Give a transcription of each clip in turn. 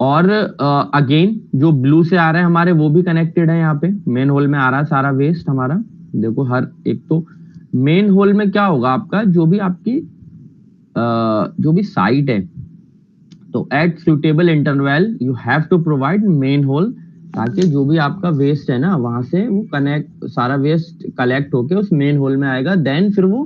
और अगेन जो ब्लू से आ रहा है हमारे वो भी कनेक्टेड है। यहाँ पे मेन होल में आ रहा है सारा वेस्ट हमारा। देखो हर एक तो मेन होल में क्या होगा आपका, जो भी आपकी जो भी साइट है, तो at suitable interval you have to provide manhole, ताकि जो भी आपका वेस्ट है ना वहां से वो कनेक्ट, सारा वेस्ट कलेक्ट होके उस मेन होल में आएगा। देन फिर वो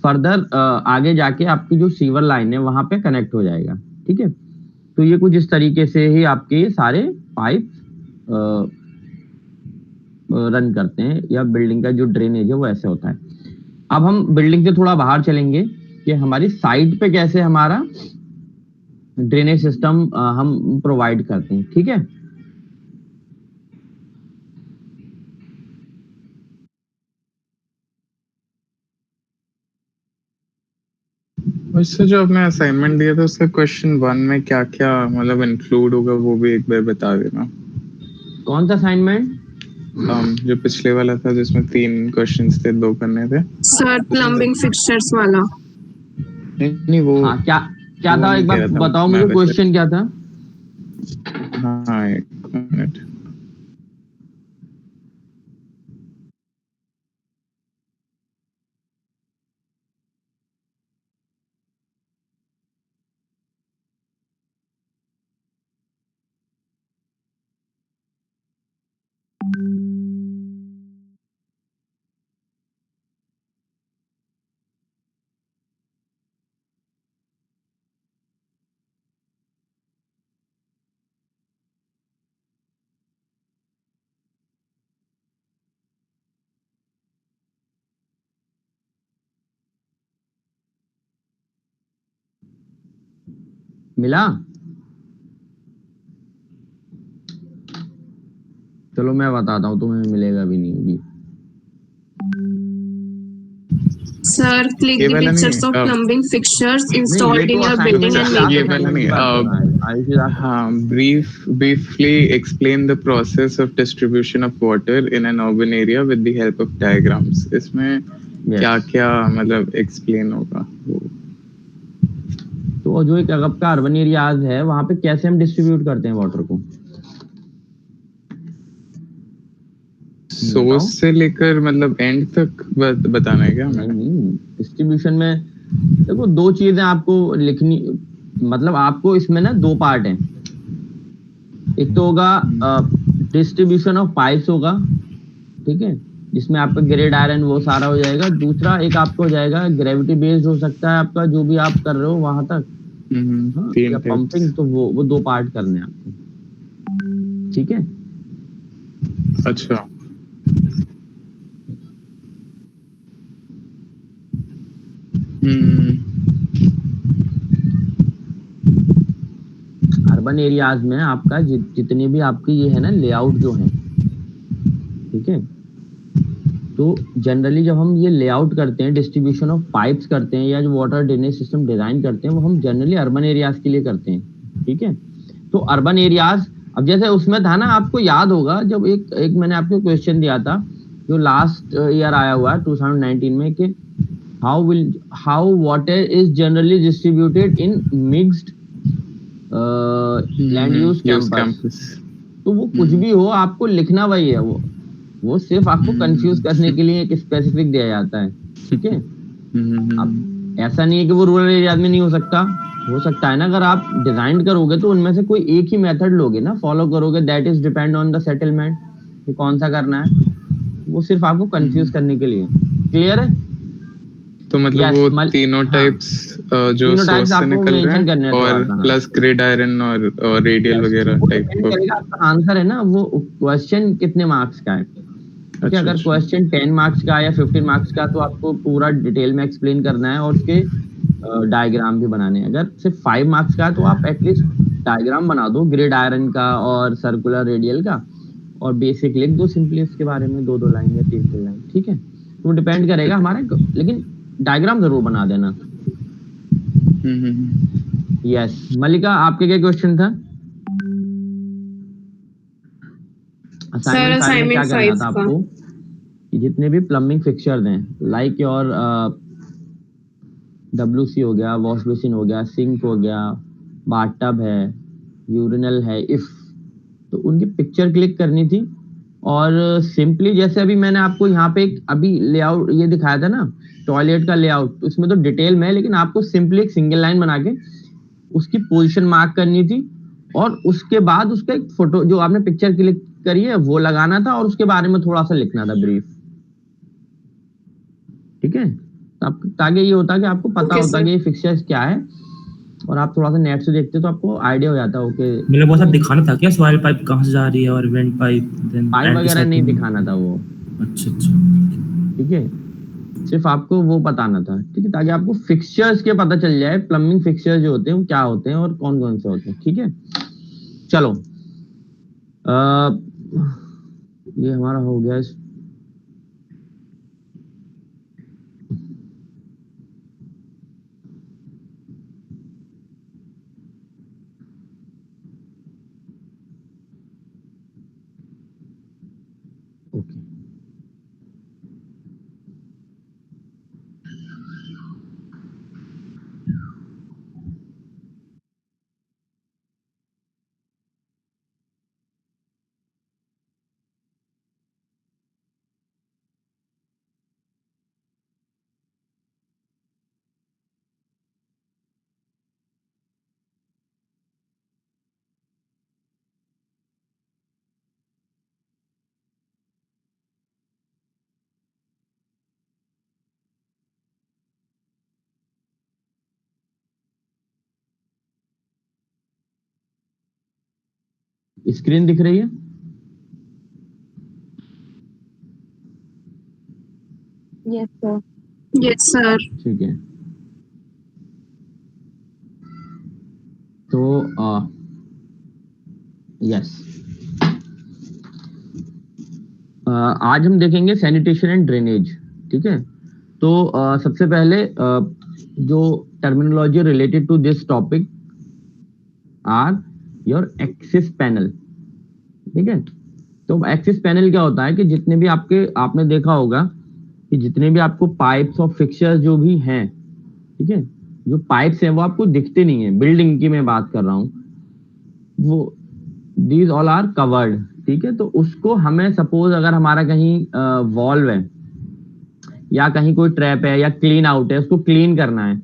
फर्दर आगे जाके आपकी जो सीवर लाइन है वहां पे कनेक्ट हो जाएगा। ठीक है, तो ये कुछ इस तरीके से ही आपके सारे पाइप रन करते हैं, या बिल्डिंग का जो ड्रेनेज है वो ऐसे होता है। अब हम बिल्डिंग से थोड़ा बाहर चलेंगे कि हमारी साइट पे कैसे हमारा ड्रेनेज सिस्टम हम प्रोवाइड करते हैं। ठीक है, उससे जो आपने असाइनमेंट दिया था उसका क्वेश्चन 1 में क्या क्या मतलब इंक्लूड होगा वो भी एक बार बता देना। कौन सा असाइनमेंट? जो पिछले वाला था जिसमें 3 क्वेश्चंस थे, 2 करने थे सर प्लम्बिंग फिक्सचर्स वाला। नहीं वो हाँ, क्या क्या वो था, नहीं एक कह बार रहा था बताओ मैं मुझे वैसे। क्वेश्चन क्या था। हाँ एक मिनट। मिला? चलो मैं बताता हूँ, तुम्हें मिलेगा भी नहीं अभी। सर क्लिक ये द वाला नहीं पिक्चर्स ऑफ प्लम्बिंग फिक्सचर्स नहीं, ये इंस्टॉल्ड इन तो योर असाइनमेंट बिल्डिंग है, एंड क्लास मेक ये इट वाला असाइनमेंट नहीं। की बात कर रहा है आयुषी दास। हाँ briefly explain the process of distribution of water in an urban area with the help of diagrams। इसमें क्या क्या मतलब एक्सप्लेन होगा वो? तो जो एक आपका अर्बन एरियाज है वहां पे कैसे हम डिस्ट्रीब्यूट करते हैं वाटर को, सोर्स से लेकर मतलब एंड तक बताना है क्या हमें? नहीं, डिस्ट्रीब्यूशन में देखो दो चीजें आपको लिखनी, मतलब आपको इसमें ना दो पार्ट हैं। एक तो होगा डिस्ट्रीब्यूशन ऑफ पाइप्स होगा, ठीक है, जिसमें आपका ग्रेड आयरन वो सारा हो जाएगा। दूसरा एक आपको हो जाएगा ग्रेविटी बेस्ड, हो सकता है आपका जो भी आप कर रहे हो वहां तक, हाँ, या पंपिंग, तो वो दो पार्ट करने हैं आपको। ठीक है, अच्छा अर्बन एरियाज में आपका जितने भी आपकी ये है ना लेआउट जो है, ठीक है, तो जनरली जब हम ये लेआउट करते हैं, डिस्ट्रीब्यूशन ऑफ पाइप्स करते हैं, या जो वाटर ड्रेनेज सिस्टम डिजाइन करते हैं, वो हम जनरली अर्बन एरियाज के लिए करते हैं। ठीक है, तो अर्बन एरियाज, अब जैसे उसमें था ना, आपको याद होगा जब एक मैंने आपको क्वेश्चन दिया था जो लास्ट ईयर आया हुआ है 2019 में, कि how water is generally distributed in mixed land use campus. तो वो कुछ भी हो, आपको लिखना वही है, वो सिर्फ आपको कंफ्यूज करने के लिए एक स्पेसिफिक दिया जाता है। ठीक है, अब ऐसा नहीं है कि वो रूरल एरिया में नहीं हो सकता है ना। अगर आप डिजाइन करोगे तो उनमें से कोई एक ही मेथड लोगे ना, फॉलो करोगे, that is depend on the settlement कि कौन सा करना है। वो सिर्फ आपको कंफ्यूज करने के लिए। क्लियर है? तो मतलब yes, वो तीनों टाइप्स जो सोर्स से निकल रहे हैं और प्लस ग्रिड आयरन और रेडियल वगैरह टाइप का आपका आंसर है ना, वो क्वेश्चन कितने मार्क्स का है। क्योंकि अगर क्वेश्चन 10 मार्क्स का या 15 मार्क्स का, तो आपको पूरा डिटेल में एक्सप्लेन करना है और उसके डायग्राम भी बनाने हैं। अगर सिर्फ 5 मार्क्स का है तो आप एटलीस्ट डायग्राम बना दो ग्रिड आयरन का और सर्कुलर रेडियल का, और बेसिक लिख दो सिंपली उसके बारे में 2-2 लाइन या 3-3 लाइन। ठीक है, तो डिपेंड करेगा हमारे, लेकिन डायग्राम जरूर बना देना। यस, मलिका आपके क्या क्वेश्चन था? असाइनमेंट क्या करना था आपको, जितने भी प्लम्बिंग फिक्सचर्स हैं, लाइक योर WC हो गया, वॉश बेसिन हो गया, सिंक हो गया, बाथटब है, यूरिनल है इफ, तो उनकी पिक्चर क्लिक करनी थी। और सिंपली जैसे अभी मैंने आपको यहाँ पे एक अभी लेआउट ये दिखाया था ना टॉयलेट का लेआउट, उसमें तो डिटेल में है, लेकिन आपको सिंपली एक सिंगल लाइन बना के उसकी पोजीशन मार्क करनी थी और उसके बाद उसका एक फोटो जो आपने पिक्चर क्लिक करी है वो लगाना था और उसके बारे में थोड़ा सा लिखना था ब्रीफ। ठीक है, ताकि ये होता कि आपको पता Okay, होता sir. कि ये फिक्चर्स क्या है और आप थोड़ा सा नेट से देखते तो आपको आइडिया हो जाता हो कि मतलब वो सब दिखाना था क्या, सॉइल पाइप कहाँ से जा रही है और वेंट पाइप, देन पाइप वगैरह नहीं दिखाना था वो। अच्छा अच्छा, ठीक है, सिर्फ आपको वो बताना था। ठीक है, ताकि आपको फिक्सचर्स के पता चल जाए, प्लम्बिंग फिक्सचर्स जो होते हैं वो क्या होते हैं और कौन कौन से होते हैं। ठीक है, चलो ये हमारा हो गया। ओके, स्क्रीन दिख रही है? Yes, sir. Yes, sir. ठीक है, तो यस, आज हम देखेंगे सैनिटेशन एंड ड्रेनेज। ठीक है, तो सबसे पहले जो terminology related to this topic are your access panel. ठीक है, तो एक्सिस पैनल क्या होता है कि जितने भी आपने देखा होगा कि जितने भी आपको पाइप्स और फिक्सचर्स जो भी हैं, ठीक है, जो पाइप्स हैं वो आपको दिखते नहीं है, बिल्डिंग की मैं बात कर रहा हूँ, वो दीज ऑल आर कवर्ड। ठीक है, तो उसको हमें सपोज अगर हमारा कहीं वॉल्व है या कहीं कोई ट्रैप है या क्लीन आउट है, उसको क्लीन करना है,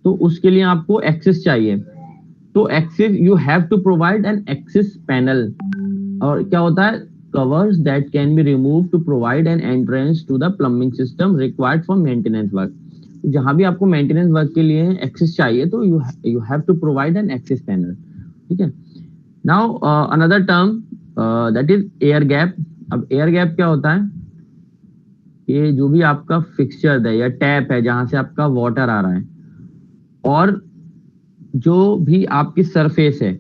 तो उसके लिए आपको एक्सेस चाहिए। तो access you have to provide an access panel. और क्या होता है, covers that can be remove to provide an entrance to the plumbing system required for maintenance work. जहां भी आपको मेंटेनेंस वर्क के लिए एक्सेस चाहिए तो you have to provide an access panel. ठीक है, now another term that is air gap. अब एयर गैप क्या होता है, ये जो भी आपका फिक्सचर है या टैप है जहां से आपका वाटर आ रहा है और जो भी आपकी सरफेस है,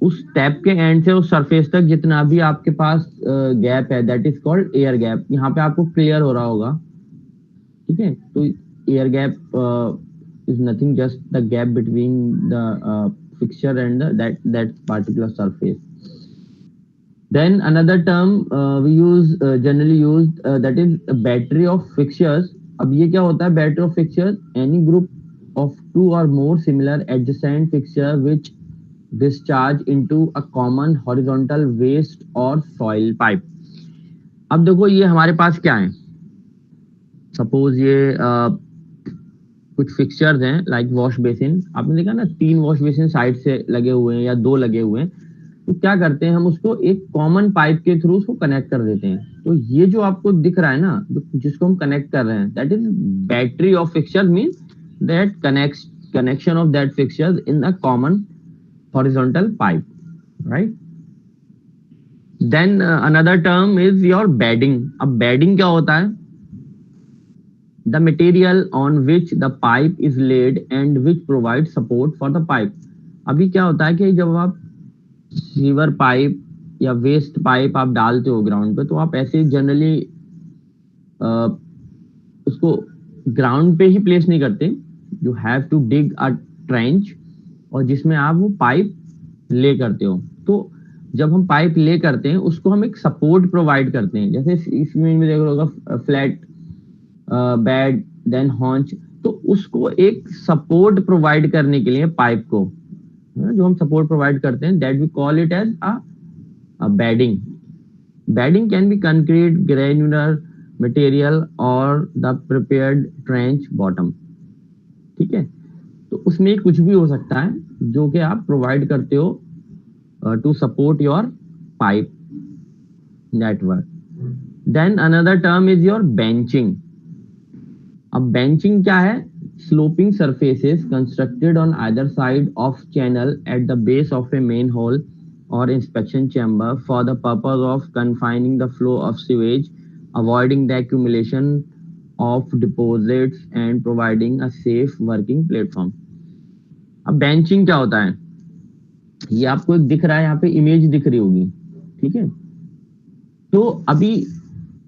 उस टैप के एंड से उस सरफेस तक जितना भी आपके पास गैप है, that is called air gap. यहाँ पे आपको क्लियर हो रहा होगा। ठीक है, तो air gap is nothing just the gap between the fixture and that particular surface. Then another term we use generally used that is a battery of fixtures. अब ये क्या होता है battery of fixtures? Any group of two or more similar adjacent fixture which discharge into a common horizontal waste or soil pipe. अब देखो ये हमारे पास क्या है, सपोज ये कुछ फिक्सचर्स हैं लाइक वॉश बेसिन। आपने देखा ना 3 वॉश बेसिन साइड से लगे हुए हैं या 2 लगे हुए हैं, तो क्या करते हैं हम उसको एक कॉमन पाइप के थ्रू उसको कनेक्ट कर देते हैं। तो ये जो आपको दिख रहा है ना, जिसको हम कनेक्ट कर रहे हैं, that is battery of fixture, means that connection of that fixture in a common horizontal pipe, right. Then another term is your bedding. अब बेडिंग क्या होता है, the material on which the pipe is laid and which provides support for the pipe. अभी क्या होता है कि जब आप सीवर पाइप या वेस्ट पाइप आप डालते हो ग्राउंड पे, तो आप ऐसे जनरली उसको ग्राउंड पे ही प्लेस नहीं करते। You have to dig a trench और जिसमें आप वो पाइप ले करते हो। तो जब हम पाइप ले करते हैं उसको हम एक सपोर्ट प्रोवाइड करते हैं। जैसे इस इमेज में देख लो होगा फ्लैट बेड देन हॉन्च, तो उसको एक सपोर्ट प्रोवाइड करने के लिए पाइप को, जो हम सपोर्ट प्रोवाइड करते हैं, that we call it as a bedding. Bedding can be concrete, granular material और द प्रिपेयर्ड ट्रेंच बॉटम. ठीक है, तो उसमें कुछ भी हो सकता है जो कि आप प्रोवाइड करते हो to support your pipe network. Then another term is your benching. अब बेंचिंग क्या है? Sloping surfaces constructed on either side of channel at the base of a main hole or inspection chamber for the purpose of confining the flow of sewage, avoiding the accumulation of deposits and providing a safe working platform. अब benching क्या होता है? ये आपको एक दिख रहा है, यहाँ पे इमेज दिख रही होगी. ठीक है, तो अभी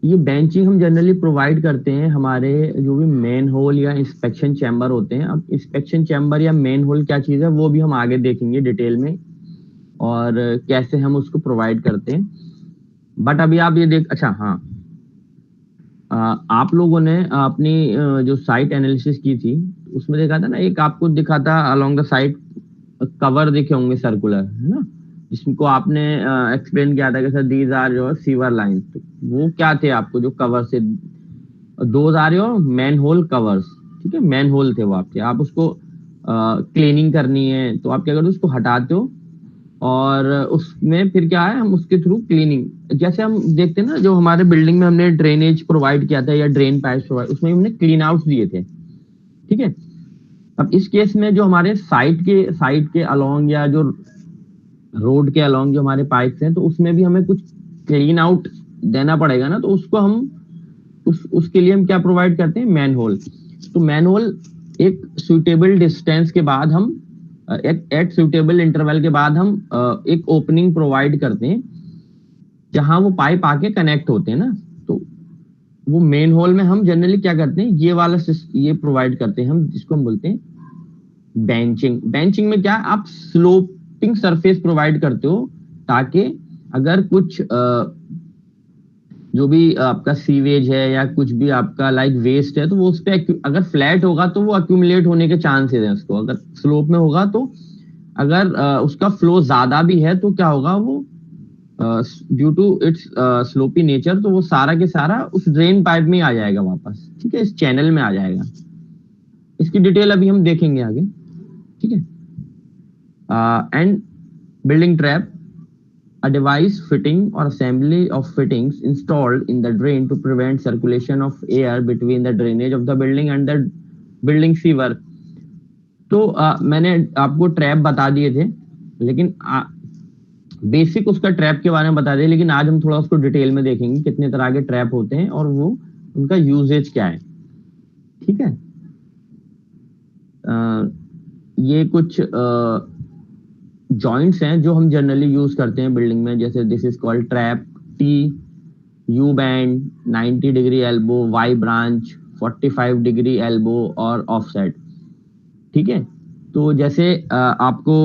ये बेंचिंग हम जनरली प्रोवाइड करते हैं हमारे जो भी मेन होल या इंस्पेक्शन चैम्बर होते हैं. अब इंस्पेक्शन चैम्बर या मेन होल क्या चीज है वो भी हम आगे देखेंगे डिटेल में, और कैसे हम उसको प्रोवाइड करते हैं. बट अभी आप ये अच्छा हाँ, आप लोगों ने अपनी जो साइट एनालिसिस की थी उसमें देखा था ना, एक आपको दिखा था अलोंग द साइट कवर दिखे होंगे सर्कुलर, है ना, जिसको आपने एक्सप्लेन किया था कि sir these are your sewer lines. तो वो क्या थे आपको जो कवर से, those are your manhole covers. ठीक है, मैन होल थे वो आपके. आप उसको क्लीनिंग करनी है तो आप क्या करते हो, उसको हटाते हो और उसमें फिर क्या है, हम उसके थ्रू क्लीनिंग, जैसे हम देखते हैं ना जो हमारे बिल्डिंग में हमने ड्रेनेज प्रोवाइड किया था या ड्रेन पाइप प्रोवाइड, उसमें हमने क्लीन आउट दिए थे. ठीक है, अब इस केस में जो हमारे साइट के अलोंग या जो रोड के अलोंग जो हमारे पाइप्स हैं, तो उसमें भी हमें कुछ क्लीन आउट देना पड़ेगा ना, तो उसको हम उसके लिए हम क्या प्रोवाइड करते हैं, मैन होल. तो मैन होल एक सुटेबल डिस्टेंस के बाद हम एट सुटेबल इंटरवल के बाद हम एक ओपनिंग प्रोवाइड करते हैं जहां वो पाइप आके कनेक्ट होते हैं ना. तो वो मेन होल में हम जनरली क्या करते हैं, ये वाला ये प्रोवाइड करते हैं हम, जिसको हम बोलते हैं बेंचिंग. बेंचिंग में क्या, आप स्लोपिंग सरफेस प्रोवाइड करते हो ताकि अगर कुछ जो भी आपका सीवेज है या कुछ भी आपका लाइक वेस्ट है, तो वो उस पे अगर फ्लैट होगा तो वो अक्यूमुलेट होने के चांसेस हैं उसको. अगर स्लोप में होगा तो अगर उसका फ्लो ज्यादा भी है तो क्या होगा, वो due to its sloppy nature, तो वो सारा के सारा उस ड्रेन पाइप में आ जाएगा वापस. ठीक है, इस चैनल में आ जाएगा. इसकी डिटेल अभी हम देखेंगे आगे. ठीक है, and building trap, a device fitting or assembly of fittings installed in the drain to prevent circulation of air between the drainage of the building and the building sewer. तो मैंने आपको ट्रैप बता दिए थे, लेकिन बेसिक उसका trap के बारे में बता दिया, लेकिन आज हम थोड़ा उसको डिटेल में देखेंगे कितने तरह के ट्रैप होते हैं और वो उनका यूजेज क्या है. ठीक है, ये कुछ जॉइंट्स हैं जो हम जनरली यूज करते हैं बिल्डिंग में, जैसे this is called trap, T, U bend, 90 degree elbow, Y branch, 45 degree elbow और ऑफसेट. ठीक है, तो जैसे आपको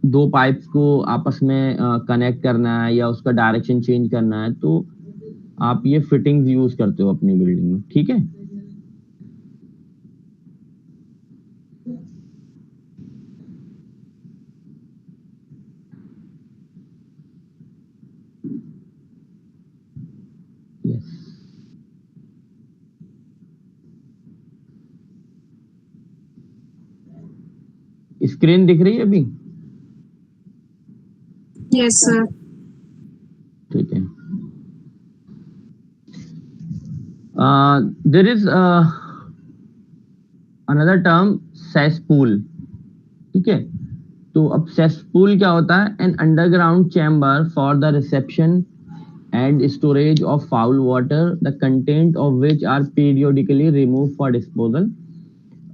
दो पाइप्स को आपस में कनेक्ट करना है या उसका डायरेक्शन चेंज करना है, तो आप ये फिटिंग्स यूज करते हो अपनी बिल्डिंग में. ठीक है, स्क्रीन दिख रही है अभी? Yes, sir. ठीक है. There is another term, cesspool. ठीक है, तो अब cesspool क्या होता है, an underground chamber for the reception and storage of foul water, the content of which are periodically removed for disposal.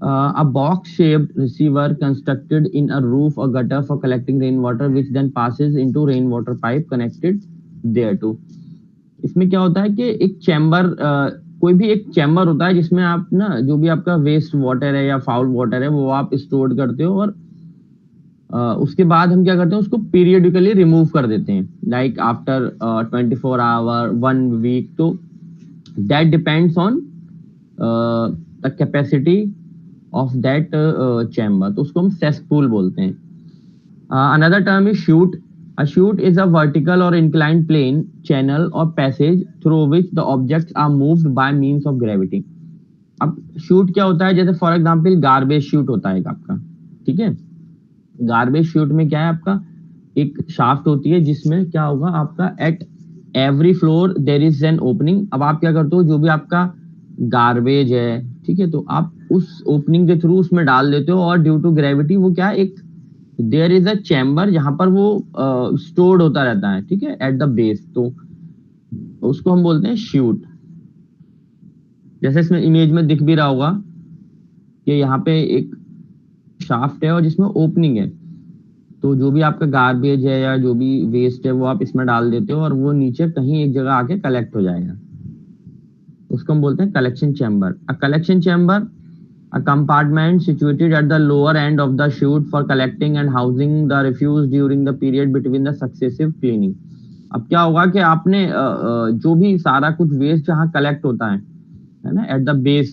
A box-shaped receiver constructed in a roof or gutter for collecting rainwater, which then passes into rainwater pipe connected thereto. इसमें क्या होता है कि एक chamber, कोई भी एक chamber होता है जिसमें आप ना जो भी आपका वेस्ट वाटर है या फाउल वाटर है वो आप स्टोर करते हो, और उसके बाद हम क्या करते हैं, उसको पीरियडिकली रिमूव कर देते हैं, लाइक आफ्टर 24 आवर, 1 वीक. तो that depends on the capacity of that chamber. तो उसको हम सेसपूल बोलते हैं. Another term is chute. A chute is a vertical or inclined plane, channel or passage through which the objects are moved by means of gravity. अब shoot क्या होता है, जैसे फॉर एग्जांपल गार्बेज शूट होता है आपका, ठीक है। गार्बेज शूट में क्या है, आपका एक शाफ्ट होती है जिसमें क्या होगा आपका, at every floor there is an opening. अब आप क्या करते हो, जो भी आपका गार्बेज है, ठीक है, तो आप उस ओपनिंग के थ्रू उसमें डाल देते हो, और ड्यू टू ग्रेविटी वो क्या, एक देयर इज अ चैम्बर जहां पर वो स्टोर्ड होता रहता है, ठीक है, एट द बेस, तो उसको हम बोलते हैं शूट। जैसे इसमें इमेज में दिख भी रहा होगा कि यहाँ पे एक शाफ्ट है और जिसमें ओपनिंग है, तो जो भी आपका गार्बेज है या जो भी वेस्ट है वो आप इसमें डाल देते हो और वो नीचे कहीं एक जगह आके कलेक्ट हो जाएगा, उसको हम बोलते हैं collection chamber. A collection chamber, a compartment situated at the lower end of the chute for collecting and housing the refuse during the period between the successive cleaning। अब क्या होगा कि आपने जो भी सारा कुछ वेस्ट जहाँ कलेक्ट होता है ना, एट द बेस,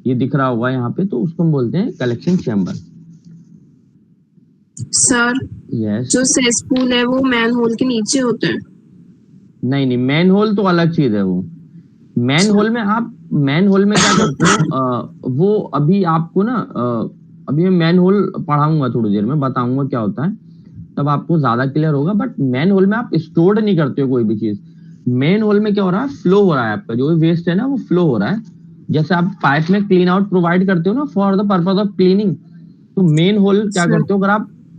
ये दिख रहा होगा यहाँ पे, तो उसको हम बोलते हैं कलेक्शन चैम्बर। सर यस, जो सेसपूल है वो मैन होल के नीचे होता है? नहीं, मैन होल तो अलग चीज है। वो मैन होल में आप, मैन होल में क्या करते हो, वो अभी आपको ना, अभी मैं मैन होल पढ़ाऊंगा थोड़ी देर में, बताऊंगा क्या होता है, तब आपको ज्यादा क्लियर होगा। बट मैन होल में आप स्टोर्ड नहीं करते हो कोई भी चीज। मेन होल में क्या हो रहा है, फ्लो हो रहा है, आपका जो वेस्ट है ना वो फ्लो हो रहा है। जैसे आप पाइप में क्लीन आउट प्रोवाइड करते हो ना for the purpose of cleaning, तो मेन होल क्या करते हो,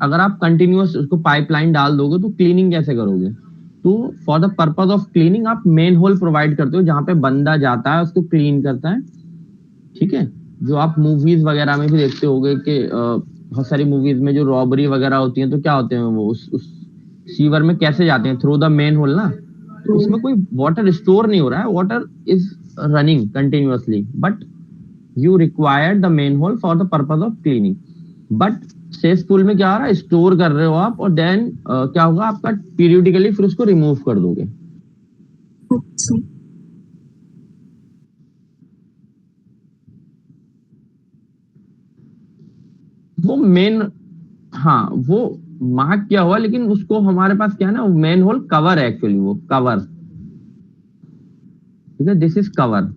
अगर आप कंटिन्यूअस उसको पाइपलाइन डाल दोगे तो क्लीनिंग कैसे करोगे, तो for the purpose of cleaning आप मेन होल प्रोवाइड करते हो जहां पे बंदा जाता है उसको क्लीन करता है, ठीक है। जो आप मूवीज वगैरह में भी देखते होगे कि बहुत सारी मूवीज में जो रॉबरी वगैरह होती है, तो क्या होते हैं वो उस सीवर में कैसे जाते हैं, थ्रू द मेन होल ना। उसमें कोई वाटर स्टोर नहीं हो रहा है, water is running continuously, but you required the main whole for the purpose of cleaning. But cesspool में क्या हो रहा है, स्टोर कर रहे हो आप, और देन क्या होगा आपका, पीरियडिकली फिर उसको रिमूव कर दोगे। वो मेन, हाँ वो मार्क किया हुआ, लेकिन उसको हमारे पास क्या है ना, मेन होल कवर है एक्चुअली, वो कवर, ठीक है, this is cover.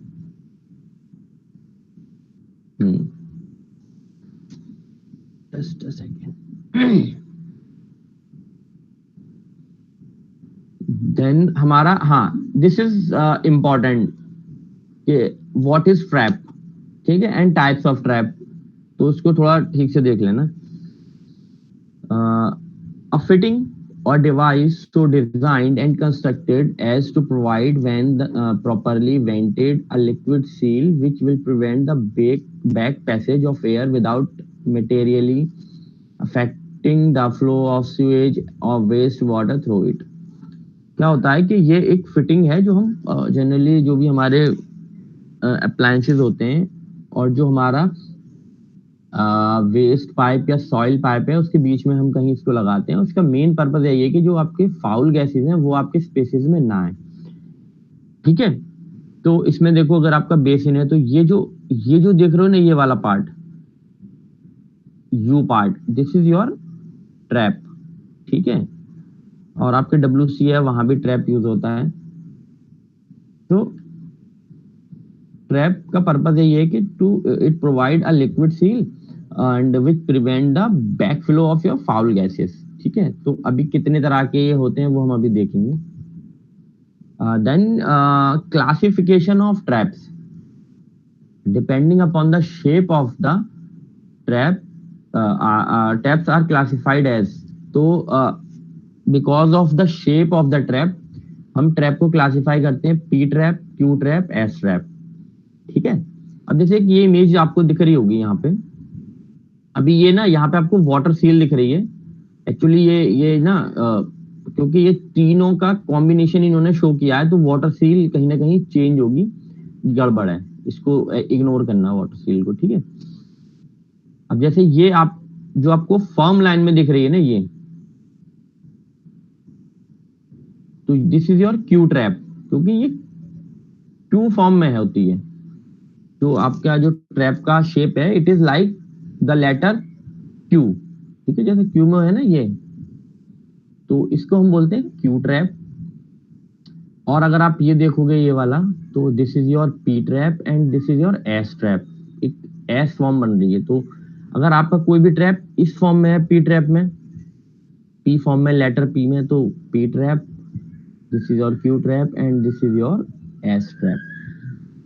Just a second. देन हमारा, हाँ दिस इज इम्पोर्टेंट कि व्हाट इज ट्रैप, ठीक है, एंड टाइप्स ऑफ ट्रैप, तो उसको थोड़ा ठीक से देख लेना। A fitting or device so designed and constructed as to provide, when properly vented, a liquid seal which will prevent the back passage of air without materially affecting the flow of sewage or waste water through it। क्या होता है कि ये एक fitting है जो हम generally जो भी हमारे अप्लायंसेस होते हैं और जो हमारा वेस्ट पाइप या सॉइल पाइप है उसके बीच में हम कहीं इसको लगाते हैं। उसका मेन पर्पज यही है कि जो आपके फाउल गैसेस हैं वो आपके स्पेसेस में ना आए, ठीक है। तो इसमें देखो, अगर आपका बेसिन है तो ये जो देख रहे हो ना, ये वाला part, you part, this is your trap, ठीक है। और आपके WC है, वहां भी ट्रैप यूज होता है। तो ट्रैप का पर्पज यही है कि it provide a liquid seal and which prevent the back flow of your foul gases, ठीक है। तो अभी कितने तरह के ये होते हैं वो हम अभी देखेंगे। Then classification of traps, depending upon the shape of the trap, traps are classified as. तो because of the shape of the trap हम ट्रैप को क्लासिफाई करते हैं P trap, Q trap, S trap, ठीक है। अब जैसे कि ये इमेज आपको दिख रही होगी यहाँ पे, अभी ये ना यहाँ पे आपको वाटर सील दिख रही है। एक्चुअली ये ना क्योंकि ये तीनों का कॉम्बिनेशन इन्होंने शो किया है, तो वाटर सील कहीं ना कहीं चेंज होगी, गड़बड़ है, इसको इग्नोर करना वाटर सील को, ठीक है। अब जैसे ये आप जो आपको फर्म लाइन में दिख रही है ना, ये तो this is your Q trap, क्योंकि ये Q फॉर्म में होती है। तो आपका जो ट्रैप का शेप है, it is like the letter Q, ठीक है, जैसे Q में है ना ये, तो इसको हम बोलते हैं क्यू ट्रैप। और अगर आप ये देखोगे ये वाला, तो this is your P trap and this is your S trap. एक एस फॉर्म बन रही है। तो अगर आपका कोई भी ट्रैप इस फॉर्म में है, पी ट्रैप में, पी फॉर्म में, लेटर पी में, तो P trap, this is your Q trap and this is your S trap.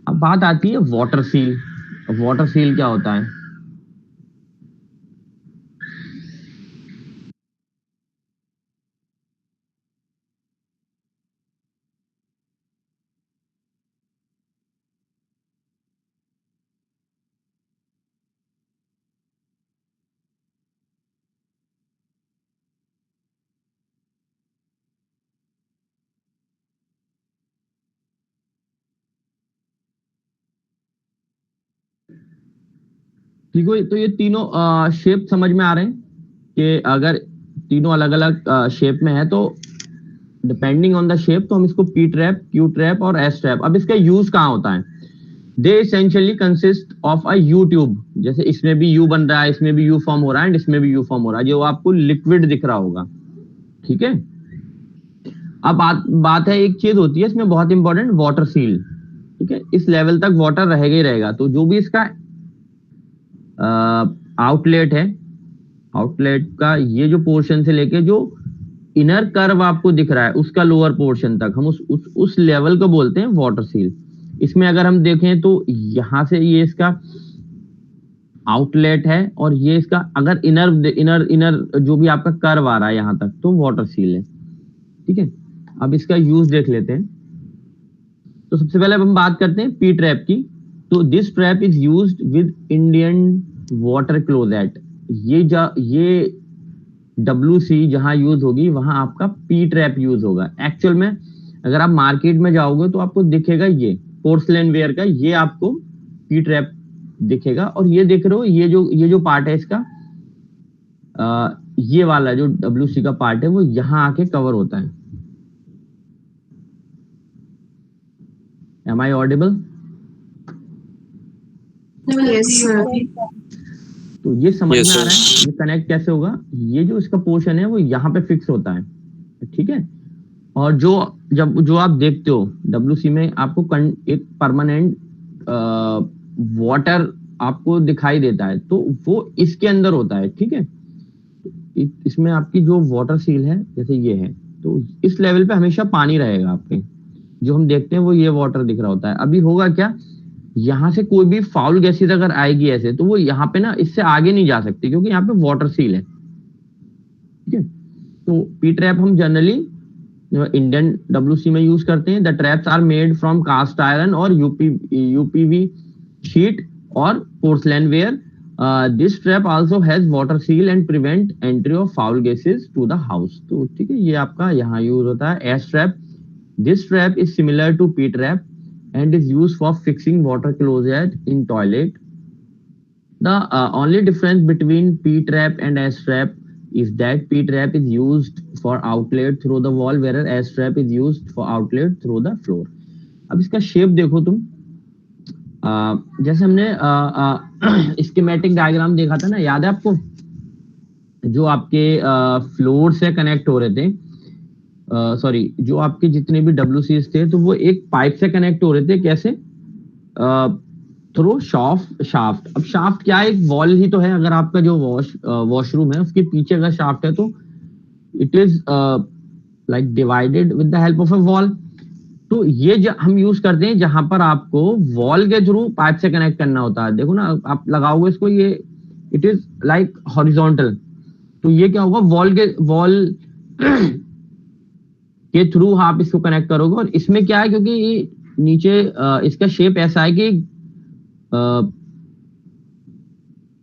अब बात आती है वाटर सील। वाटर सील क्या होता है? ठीक है, तो ये तीनों शेप समझ में आ रहे हैं कि अगर तीनों अलग अलग शेप में है तो डिपेंडिंग ऑन द शेप, तो हम इसको पी ट्रैप, क्यू ट्रैप और एस ट्रैप। अब इसका यूज कहाँ होता है? They essentially consist of a U tube. जैसे इसमें भी यू बन रहा है, इसमें भी यू फॉर्म हो रहा है एंड इसमें भी यू फॉर्म हो रहा है, जो आपको लिक्विड दिख रहा होगा। ठीक है। अब बात है, एक चीज होती है इसमें बहुत इंपॉर्टेंट, वाटर सील। ठीक है, इस लेवल तक वाटर रहेगा ही रहेगा। तो जो भी इसका आउटलेट है, आउटलेट का ये जो पोर्शन से लेके जो इनर कर्व आपको दिख रहा है उसका लोअर पोर्शन तक, हम उस लेवल को बोलते हैं वाटर सील। इसमें अगर हम देखें तो यहां से ये इसका आउटलेट है और ये इसका अगर इनर इनर इनर जो भी आपका कर्व आ रहा है यहां तक, तो वाटर सील है। ठीक है, अब इसका यूज देख लेते हैं। तो सबसे पहले अब हम बात करते हैं पी ट्रैप की। तो this trap is used with Indian water closet. ये WC जहां यूज होगी वहां आपका पी ट्रैप यूज होगा। एक्चुअल में अगर आप मार्केट में जाओगे तो आपको दिखेगा ये पोर्सलेन वेयर का, ये आपको पी ट्रैप दिखेगा। और ये देख रहे हो, ये जो पार्ट है इसका, ये वाला जो WC का पार्ट है वो यहां आके कवर होता है। Am I audible? Yes, sir. तो ये समझ Yes, में आ sir. रहा है ये कनेक्ट कैसे होगा? ये जो इसका पोर्शन है वो यहाँ पे फिक्स होता है। ठीक है, और जो आप देखते हो WC में आपको एक परमानेंट वाटर आपको दिखाई देता है, तो वो इसके अंदर होता है। ठीक है, इसमें आपकी जो वाटर सील है जैसे ये है, तो इस लेवल पे हमेशा पानी रहेगा आपके। जो हम देखते हैं वो ये वाटर दिख रहा होता है। अभी होगा क्या, यहां से कोई भी फाउल गैसेज अगर आएगी ऐसे, तो वो यहाँ पे ना इससे आगे नहीं जा सकती क्योंकि यहाँ पे वाटर सील है। ठीक है, तो पी ट्रैप हम जनरली इंडियन WC में यूज करते हैं। The traps are made from cast iron और UPV शीट और porcelain ware. This trap also has water seal and prevent entry of foul gases to the house. तो ठीक है, ये आपका यहाँ यूज होता है। S trap, this trap is similar to P trap and is used for fixing water closet in toilet. The only difference between P-trap and S-trap is that P-trap is used for outlet through the wall, whereas S-trap is used for outlet through the floor. अब इसका shape देखो तुम, जैसे हमने schematic diagram देखा था ना, याद है आपको? जो आपके फ्लोर से कनेक्ट हो रहे थे, सॉरी जो आपके जितने भी WCs थे, तो वो एक पाइप से कनेक्ट हो रहे थे। कैसे? Through shaft. अब शाफ्ट क्या है? एक वॉल ही तो है। अगर आपका जो वॉशरूम है उसके पीछे का शाफ्ट है, तो it is like divided with the help of a wall. तो ये हम यूज करते हैं जहां पर आपको वॉल के थ्रू पाइप से कनेक्ट करना होता है। देखो ना, आप लगाओगे इसको, ये इट इज लाइक हॉरिजॉन्टल। तो ये क्या होगा, वॉल के थ्रू आप इसको कनेक्ट करोगे। और इसमें क्या है, क्योंकि ये नीचे इसका शेप ऐसा है कि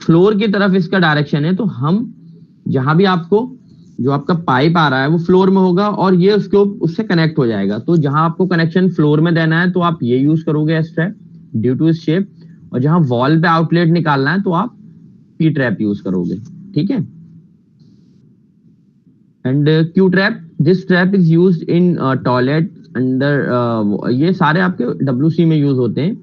फ्लोर की तरफ इसका डायरेक्शन है, तो हम जहां भी आपको जो आपका पाइप आ रहा है वो फ्लोर में होगा और ये उससे कनेक्ट हो जाएगा। तो जहां आपको कनेक्शन फ्लोर में देना है तो आप ये यूज करोगे एस ट्रैप ड्यू टू इस शेप, और जहां वॉल पे आउटलेट निकालना है तो आप पी ट्रैप यूज करोगे। ठीक है, and Q trap, this trap is used in toilet under, ये सारे आपके WC में यूज होते हैं।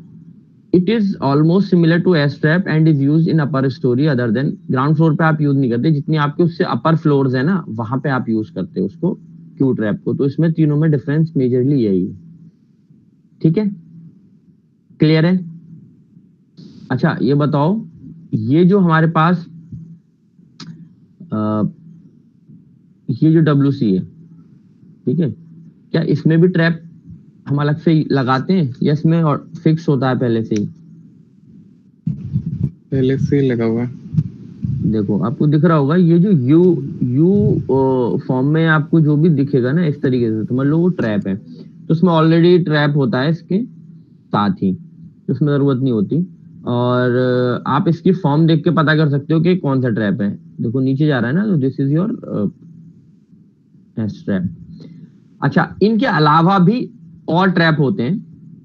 It is almost similar to S trap and is used in upper storey other than ground floor पे आप यूज नहीं करते, जितनी आपके उससे अपर फ्लोर्स है ना वहां पे आप यूज करते हो उसको क्यू ट्रैप को। तो इसमें तीनों में डिफरेंस मेजरली यही है, ठीक है, क्लियर है। अच्छा ये बताओ, ये जो हमारे पास ये जो WC है, ठीक है, क्या इसमें भी ट्रैप हम अलग से लगाते हैं या इसमें और फिक्स होता है पहले से ही? पहले से ही लगा हुआ है। देखो आपको दिख रहा होगा ये जो यू फॉर्म में आपको जो भी दिखेगा ना इस तरीके से, तो मान लो वो ट्रैप है, तो उसमें ऑलरेडी ट्रैप होता है इसके साथ ही, तो उसमें जरूरत नहीं होती। और आप इसकी फॉर्म देख के पता कर सकते हो कि कौन सा ट्रैप है। देखो नीचे जा रहा है ना, तो दिस इज योर ट्रैप। अच्छा इनके अलावा भी और ट्रैप होते हैं,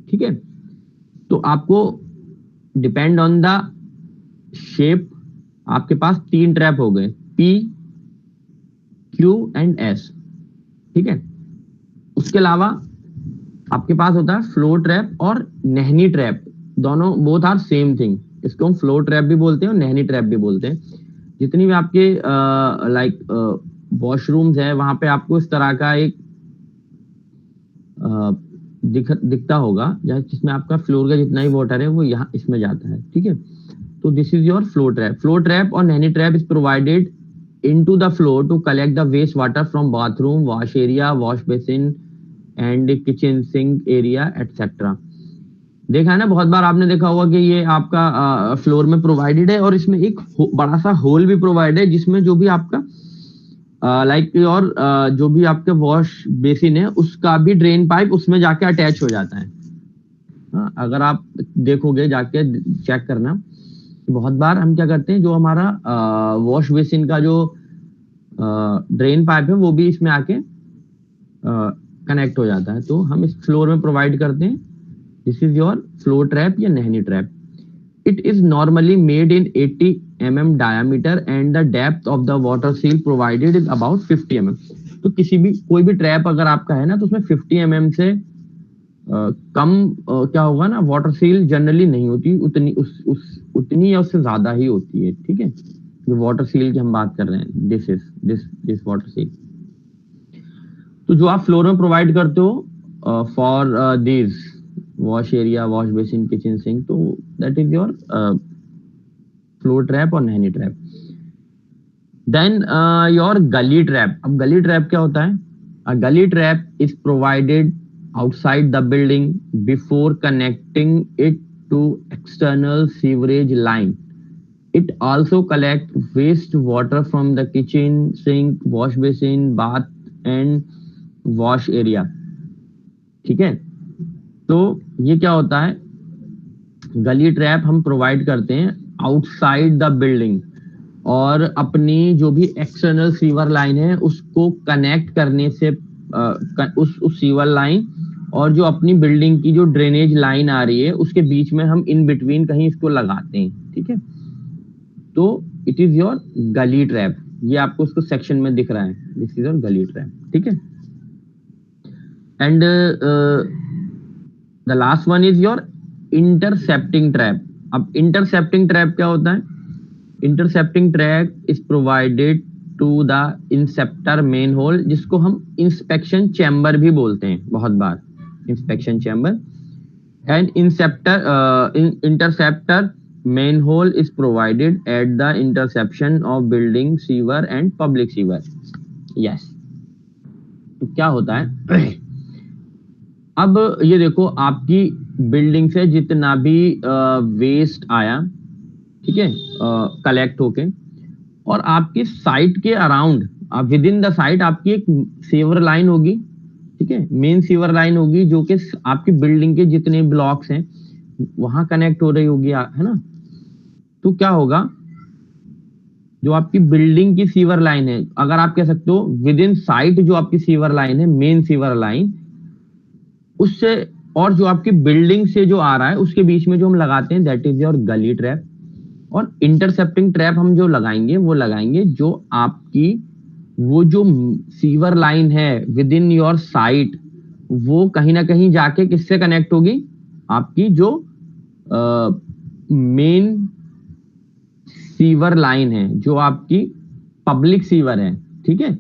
ठीक है, तो आपको डिपेंड ऑन द शेप आपके पास 3 ट्रैप हो गए, P, Q एंड S, ठीक है। उसके अलावा आपके पास होता है फ्लो ट्रैप और नहनी ट्रैप, दोनों बोथ आर सेम थिंग। इसको हम फ्लो ट्रैप भी बोलते हैं और नहनी ट्रैप भी बोलते हैं। जितनी भी आपके लाइक वॉशरूम्स है वहां पे आपको इस तरह का एक दिखता होगा, जिसमें आपका फ्लोर का जितना ही वाटर है वो यहाँ इसमें जाता है, ठीक है। तो this is your floor trap. Floor trap और नहनी trap is provided into the floor to collect the waste water from bathroom, wash area, wash basin and kitchen sink area etcetera. देखा है ना, बहुत बार आपने देखा होगा कि ये आपका फ्लोर में प्रोवाइडेड है और इसमें एक बड़ा सा होल भी प्रोवाइड है, जिसमें जो भी आपका लाइक और जो भी आपका वॉश बेसिन है उसका भी ड्रेन पाइप उसमें जाके अटैच हो जाता है। अगर आप देखोगे जाके चेक करना, बहुत बार हम क्या करते हैं, जो हमारा वॉश बेसिन का जो ड्रेन पाइप है वो भी इसमें आके कनेक्ट हो जाता है। तो हम इस फ्लोर में प्रोवाइड करते हैं। This is your floor trap या नहनी trap. It is normally made in 80 mm diameter and the depth of the water seal provided is about 50 mm. तो किसी भी कोई भी ट्रैप अगर आपका है ना, तो उसमें 50 mm से कम क्या होगा ना, वाटर सील जनरली नहीं होती, उतनी या उससे ज्यादा ही होती है, ठीक है। जो वाटर सील की हम बात कर रहे हैं, दिस वाटर सील। तो जो आप फ्लोर में प्रोवाइड करते हो for this wash area, wash basin, kitchen sink, तो that is your floor trap और नहनी trap. Then your gully trap. अब गली ट्रैप क्या होता है? A gully trap is provided outside the building before connecting it to external sewerage line. It also collects waste water from the kitchen, sink, wash basin, bath and wash area. ठीक है, तो ये क्या होता है, गली ट्रैप हम provide करते हैं आउटसाइड द बिल्डिंग, और अपनी जो भी एक्सटर्नल सीवर लाइन है उसको कनेक्ट करने से उस सीवर लाइन और जो अपनी बिल्डिंग की जो ड्रेनेज लाइन आ रही है उसके बीच में हम इन बिटवीन कहीं इसको लगाते हैं, ठीक है। तो it is your gully trap. ये आपको उसको सेक्शन में दिख रहा है, this is your gully trap, ठीक है। And the last one is your intercepting trap. अब इंटरसेप्टिंग ट्रैप क्या होता है? Intercepting trap is provided to the interceptor manhole, जिसको हम इंस्पेक्शन चैम्बर भी बोलते हैं बहुत बार, inspection chamber. And interceptor manhole is provided at the interception of building sewer and public sewer. Yes, तो क्या होता है अब ये देखो, आपकी बिल्डिंग से जितना भी वेस्ट आया, ठीक है, कलेक्ट होके, और आपके साइट के around with in the site आपकी एक सीवर लाइन होगी, ठीक है, मेन सीवर लाइन होगी जो कि आपकी बिल्डिंग के जितने ब्लॉक्स हैं वहां कनेक्ट हो रही होगी, है ना। तो क्या होगा, जो आपकी बिल्डिंग की सीवर लाइन है, अगर आप कह सकते हो विद इन साइट जो आपकी सीवर लाइन है, मेन सीवर लाइन, उससे और जो आपकी बिल्डिंग से जो आ रहा है उसके बीच में जो हम लगाते हैं, that is your gully trap. और इंटरसेप्टिंग ट्रैप हम जो लगाएंगे वो लगाएंगे जो आपकी वो जो सीवर लाइन है विद इन योर साइट, वो कहीं ना कहीं जाके किससे कनेक्ट होगी, आपकी जो मेन सीवर लाइन है जो आपकी पब्लिक सीवर है, ठीक है।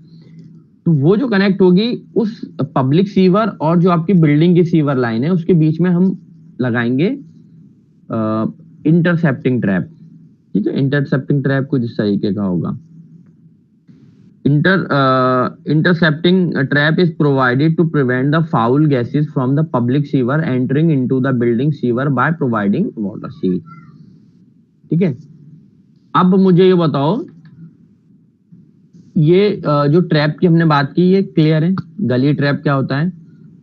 तो वो जो कनेक्ट होगी उस पब्लिक सीवर और जो आपकी बिल्डिंग की सीवर लाइन है उसके बीच में हम लगाएंगे इंटरसेप्टिंग ट्रैप, ठीक है। इंटरसेप्टिंग ट्रैप कुछ इस तरीके का होगा। Intercepting trap is provided to prevent the foul gases from the public sewer entering into the building sewer by providing water seal, ठीक है। अब मुझे ये बताओ, ये जो ट्रैप की हमने बात की ये क्लियर है? गली ट्रैप क्या होता है,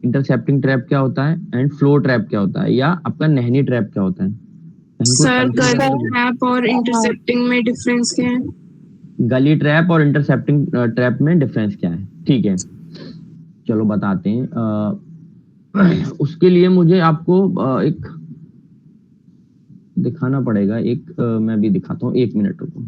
इंटरसेप्टिंग ट्रैप क्या होता है, एंड फ्लो ट्रैप क्या होता है, या आपका नहनी ट्रैप क्या होता है? सर गली ट्रैप और इंटरसेप्टिंग में डिफरेंस क्या है? गली ट्रैप और इंटरसेप्टिंग ट्रैप में डिफरेंस क्या है, ठीक है, चलो बताते हैं। उसके लिए मुझे आपको एक दिखाना पड़ेगा, एक मैं भी दिखाता हूँ, 1 मिनट रुको।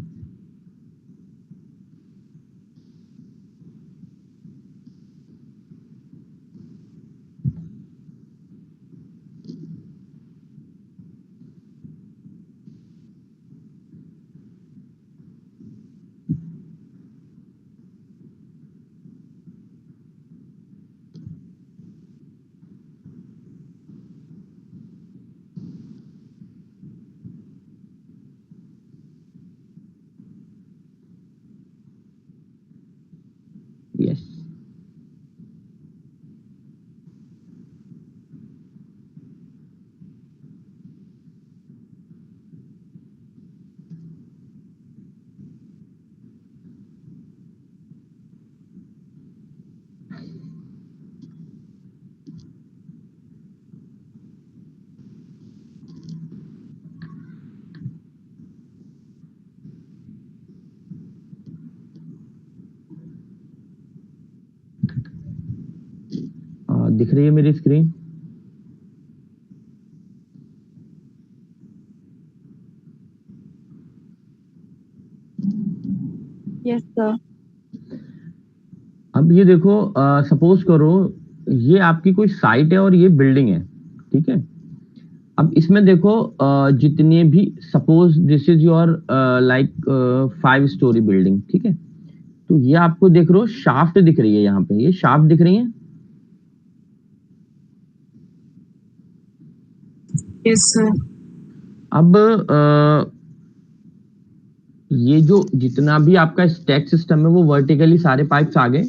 यस, दिख रही है मेरी स्क्रीन? Yes, sir. अब ये देखो, सपोज करो ये आपकी कोई साइट है और ये बिल्डिंग है, ठीक है। अब इसमें देखो जितने भी, suppose this is your like 5 story building, ठीक है। तो ये आपको देख रहे हो शाफ्ट दिख रही है, यहाँ पे ये शाफ्ट दिख रही है। Yes sir. अब ये जो जितना भी आपका स्टैक सिस्टम है वो वर्टिकली सारे पाइप्स आ गए,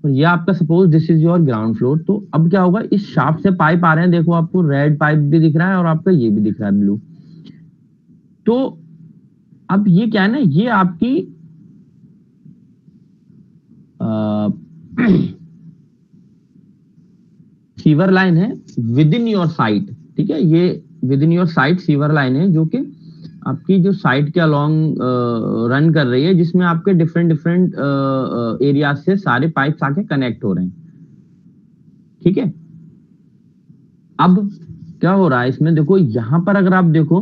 और ये आपका suppose this is your ground floor. तो अब क्या होगा, इस शाफ्ट से पाइप आ रहे हैं, देखो आपको रेड पाइप भी दिख रहा है और आपका ये भी दिख रहा है ब्लू। तो अब ये क्या है ना, ये आपकी सीवर लाइन है विद इन योर साइट, ठीक है। ये with in your site sewer line है जो कि आपकी जो साइट के अलोंग रन कर रही है, जिसमें आपके डिफरेंट डिफरेंट एरिया से सारे पाइप्स आके कनेक्ट हो रहे हैं, ठीक है। अब क्या हो रहा है इसमें, देखो यहां पर अगर आप देखो,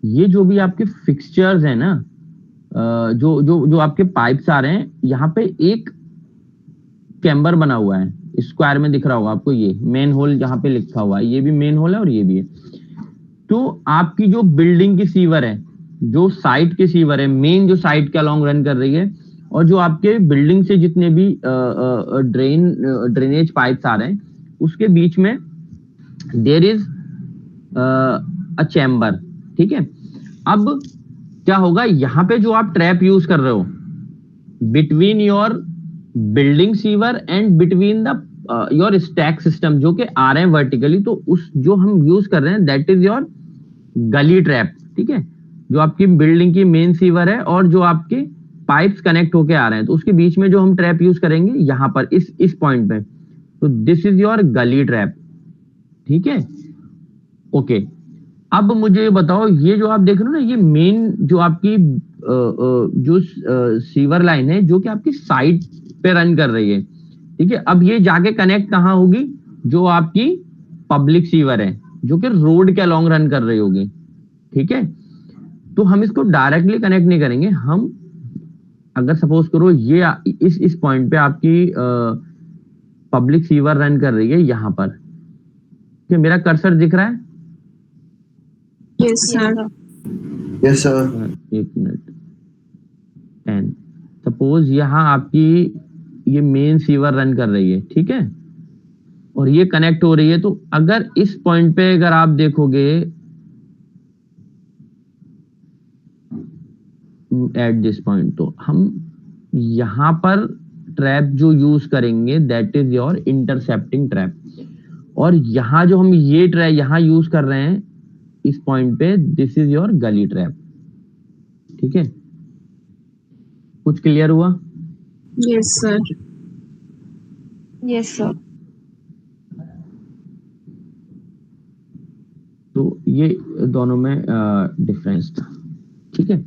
ये जो भी आपके फिक्सचर्स है ना, जो जो जो आपके पाइप्स आ रहे हैं, यहाँ पे एक चैम्बर बना हुआ है, स्क्वायर में दिख रहा होगा आपको, ये मेन होल यहाँ पे लिखा हुआ है, ये भी मेन होल है और ये भी है। तो आपकी जो बिल्डिंग की सीवर है, जो साइट की सीवर है, मेन जो साइट के अलोंग रन कर रही है, और जो आपके बिल्डिंग से जितने भी ड्रेनेज पाइप्स आ रहे हैं, उसके बीच में देयर इज अ चैम्बर, ठीक है। अब क्या होगा, यहाँ पे जो आप ट्रैप यूज कर रहे हो between your building sewer and between the your stack system जो कि आ रहे हैं वर्टिकली, तो उस जो हम यूज कर रहे हैं that is your gully trap, ठीक है। जो आपकी बिल्डिंग की मेन सीवर है और जो आपके पाइप्स कनेक्ट होके आ रहे हैं, तो उसके बीच में जो हम ट्रैप यूज करेंगे यहाँ पर इस पॉइंट पे, तो this is your gully trap, ठीक है। ओके, अब मुझे बताओ, ये जो आप देख रहे हो ना, ये मेन जो आपकी जो सीवर लाइन है जो कि आपकी साइट पे रन कर रही है, ठीक है। अब ये जाके कनेक्ट कहाँ होगी, जो आपकी पब्लिक सीवर है जो कि रोड के अलोंग रन कर रही होगी, ठीक है। तो हम इसको डायरेक्टली कनेक्ट नहीं करेंगे, हम अगर सपोज करो ये इस पॉइंट पे आपकी पब्लिक सीवर रन कर रही है यहाँ पर, क्या मेरा कर्सर दिख रहा है? Yes, sir. Yes, sir. एक मिनट 10 सपोज यहाँ आपकी ये मेन सीवर रन कर रही है, ठीक है, और ये कनेक्ट हो रही है, तो अगर इस पॉइंट पे अगर आप देखोगे एट दिस पॉइंट, तो हम यहाँ पर ट्रैप जो यूज करेंगे that is your intercepting trap, और यहाँ जो हम ये ट्रैप यहाँ यूज कर रहे हैं इस पॉइंट पे, this is your gully trap. ठीक है, कुछ क्लियर हुआ? Yes, sir. Yes, sir. तो ये दोनों में डिफरेंस था। ठीक है,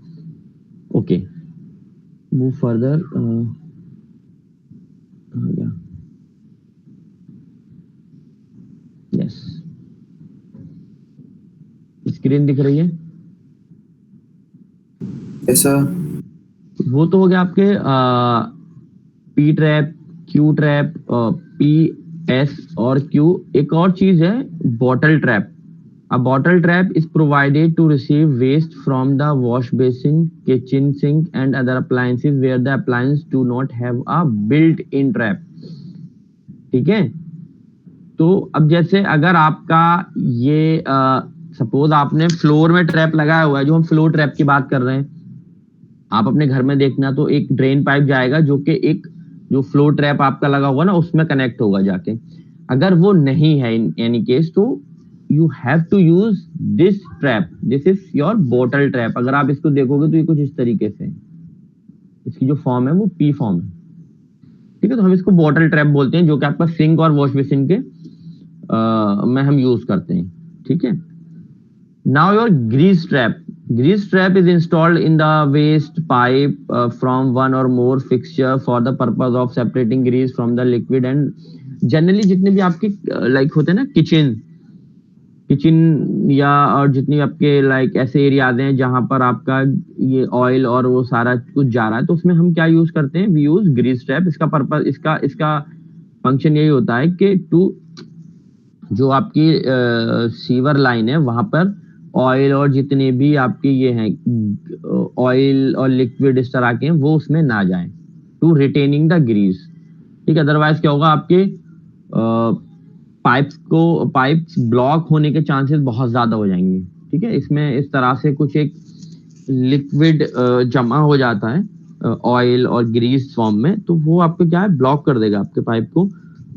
okay, move further. Yes, screen दिख रही है? Yes, sir. वो तो हो गया आपके P trap, Q trap, P S और क्यू। एक और चीज है bottle trap. A bottle trap is provided to receive waste from the wash basin, kitchen sink and other appliances where the appliances do not have a built-in trap. ठीक है, तो अब जैसे अगर आपका ये सपोज आपने फ्लोर में ट्रैप लगाया हुआ है, जो हम फ्लोर ट्रैप की बात कर रहे हैं, आप अपने घर में देखना तो एक ड्रेन पाइप जाएगा जो कि एक जो फ्लोर ट्रैप आपका लगा हुआ ना उसमें कनेक्ट होगा जाके। अगर वो नहीं है इन एनी केस, तो you have to use this trap, this is your bottle trap। अगर आप इसको देखोगे तो ये कुछ इस तरीके से, इसकी जो फॉर्म है वो पी फॉर्म है। ठीक है, तो हम इसको बॉटल ट्रैप बोलते हैं, जो कि आपका सिंक और वॉश बेसिन के में हम यूज करते हैं। ठीक है, now your grease trap. Grease trap is installed in the waste pipe from one or more fixture for the purpose of separating grease from the liquid. And generally जितने भी आपके लाइक होते हैं ना किचन या और जितनी आपके लाइक ऐसे एरियाज हैं जहां पर आपका ये ऑयल और वो सारा कुछ जा रहा है, तो उसमें हम क्या यूज करते हैं? We use grease trap. इसका पर्पस, इसका फंक्शन यही होता है कि टू जो आपकी सीवर लाइन है वहां पर ऑयल और जितने भी आपके ये हैं ऑयल और लिक्विड इस तरह के हैं वो उसमें ना जाए, टू रिटेनिंग द ग्रीस। ठीक है, अदरवाइज क्या होगा, आपके पाइप्स ब्लॉक होने के चांसेस बहुत ज्यादा हो जाएंगे। ठीक है, इसमें इस तरह से कुछ एक लिक्विड जमा हो जाता है ऑयल और ग्रीस फॉर्म में, तो वो आपको क्या है, ब्लॉक कर देगा आपके पाइप को।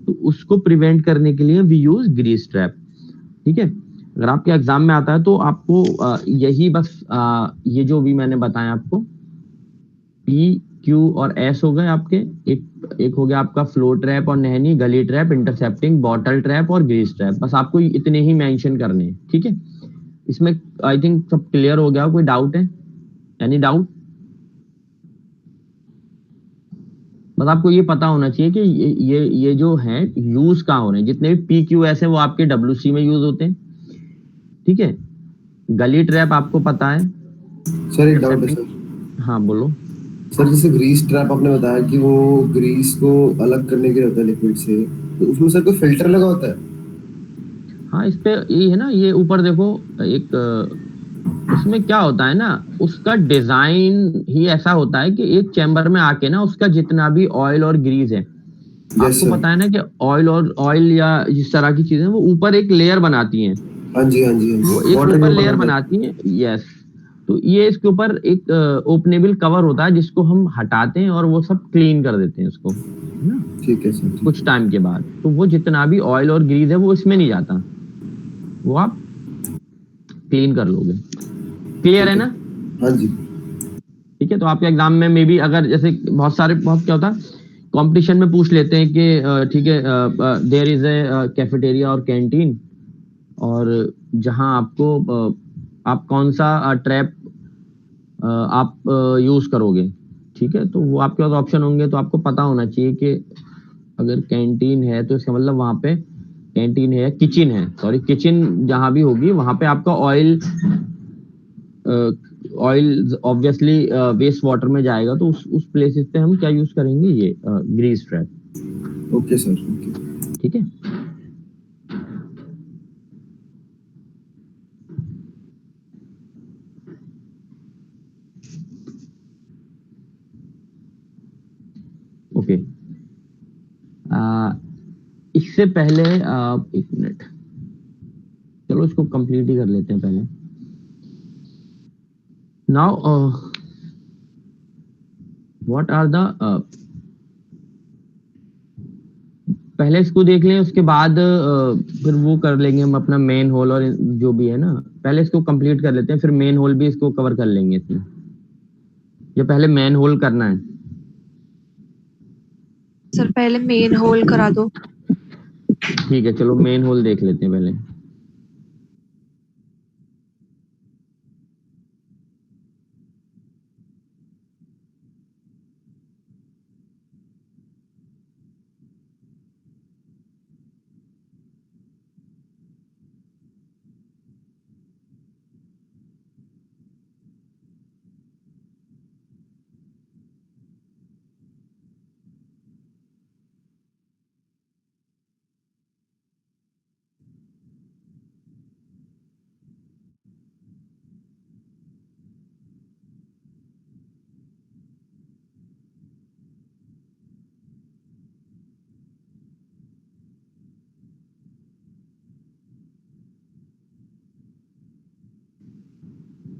तो उसको प्रिवेंट करने के लिए वी यूज ग्रीस ट्रैप। ठीक है, अगर आपके एग्जाम में आता है तो आपको यही बस ये जो भी मैंने बताया आपको, पी क्यू और एस हो गए आपके। एक हो गया आपका फ्लो ट्रैप और नहनी, गली ट्रैप, इंटरसेप्टिंग, बॉटल ट्रैप और ग्रीस ट्रैप। बस आपको इतने ही मेंशन करने हैं। ठीक है, इसमें आई थिंक सब क्लियर हो गया। कोई डाउट है? Any doubt? बस आपको ये पता होना चाहिए कि ये जो है यूज कहाँ हो रहे हैं। जितने भी पी क्यू एस है वो आपके डब्ल्यूसी में यूज होते हैं। ठीक है, गली ट्रैप आपको पता है? सर एक डाउट है सर। हाँ बोलो सर, जैसे ग्रीस ट्रैप आपने बताया कि वो ग्रीस को अलग करने के लिए होता है लिक्विड से, तो उसमें सर कोई फिल्टर लगा होता है? हाँ, इस पे ये है ना, ये ऊपर देखो एक उसमें क्या होता है ना, उसका डिजाइन ही ऐसा होता है कि एक चैम्बर में आके ना उसका जितना भी ऑयल और ग्रीस है, आपको पता है ना कि ऑयल या जिस तरह की चीजें वो ऊपर एक लेयर बनाती हैं। हाँ जी, हाँ जी, वो एक ऊपर लेयर बनाती हैं। यस, तो ये इसके ऊपर एक ओपनेबल कवर होता है जिसको हम हटाते हैं और वो सब क्लीन कर देते हैं उसको। ठीक है सर। कुछ टाइम के बाद तो वो जितना भी ऑयल और ग्रीस है वो इसमें नहीं जाता, वो आप क्लीन कर लोगे। क्लियर है ना? हाँ जी। ठीक है, तो आपके एग्जाम में मे बी अगर जैसे बहुत क्या होता है, कंपटीशन में पूछ लेते हैं कि ठीक है देयर इज ए कैफेटेरिया और कैंटीन, और जहां आपको आप कौन सा ट्रैप आप यूज करोगे। ठीक है, तो वो आपके पास ऑप्शन होंगे, तो आपको पता होना चाहिए कि अगर कैंटीन है तो इसका मतलब वहां पे कैंटीन है, किचन है, सॉरी किचन जहां भी होगी वहां पे आपका ऑयल ऑब्वियसली वेस्ट वाटर में जाएगा, तो उस प्लेसेस पे हम क्या यूज करेंगे, ये grease trap. Okay sir, okay. ठीक है, इससे पहले एक मिनट, चलो इसको कंप्लीट ही कर लेते हैं पहले। नाउ व्हाट आर द, पहले इसको देख लें, उसके बाद फिर वो कर लेंगे हम अपना मेन होल और जो भी है ना, पहले इसको कंप्लीट कर लेते हैं, फिर मेन होल भी इसको कवर कर लेंगे इसमें। ये पहले मेन होल करना है। सर पहले मेन होल करा दो। ठीक है, चलो मेन होल देख लेते हैं पहले।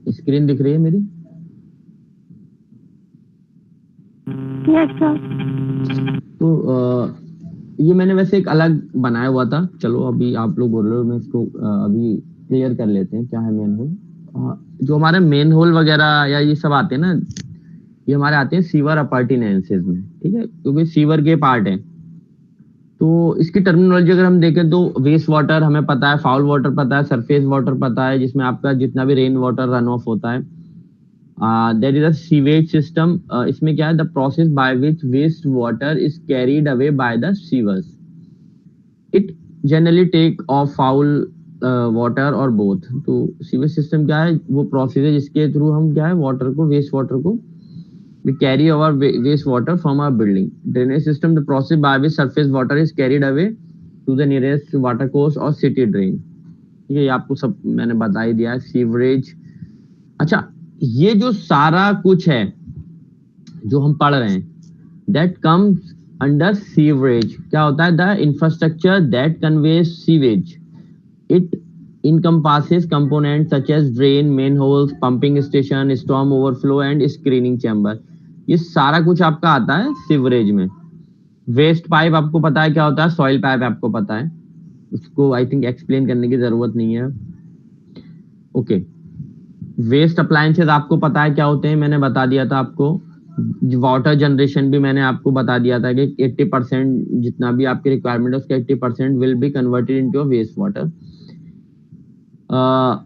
स्क्रीन दिख रही है मेरी? Yes sir. तो ये मैंने वैसे एक अलग बनाया हुआ था, चलो अभी आप लोग बोल रहे हो, मैं इसको अभी क्लियर कर लेते हैं क्या है मेन होल। जो हमारे मेन होल वगैरह या ये सब आते हैं ना, ये हमारे आते हैं सीवर अपर्टिनेंसेस में, ठीक है, क्योंकि सीवर के पार्ट है। तो इसकी टर्मिनोलॉजी अगर हम देखें तो वेस्ट वाटर हमें पता है, फाउल वाटर पता है, सरफेस वाटर पता है, जिसमें आपका जितना भी रेन वाटर रन ऑफ होता है। There is a sewage system. इसमें क्या है, the process by which waste water is carried away by the sewers. It generally take off foul water और बोथ। तो सीवेज सिस्टम क्या है, वो प्रोसेस है जिसके थ्रू हम क्या है वाटर को, वेस्ट वाटर को, we carry our waste water from our building. Drainage system, the process by which surface water is carried away to the nearest water course or city drain. ये आपको सब मैंने बता ही दिया है। सीवरेज, अच्छा ये जो सारा कुछ है जो हम पढ़ रहे हैं, that comes under सीवरेज। क्या होता है, the infrastructure that conveys sewage. It encompasses components such as drain, manholes, pumping station, storm overflow and screening chamber. ये सारा कुछ आपका आता है सीवरेज में। वेस्ट पाइप आपको पता है क्या होता है, सॉइल पाइप आपको पता है, उसको आई थिंक एक्सप्लेन करने की जरूरत नहीं है। ओके, वेस्ट अप्लायंसेस आपको पता है क्या होते हैं, मैंने बता दिया था आपको। वाटर जनरेशन भी मैंने आपको बता दिया था कि 80% जितना भी आपकी रिक्वायरमेंट है उसका 80% will be converted into waste water.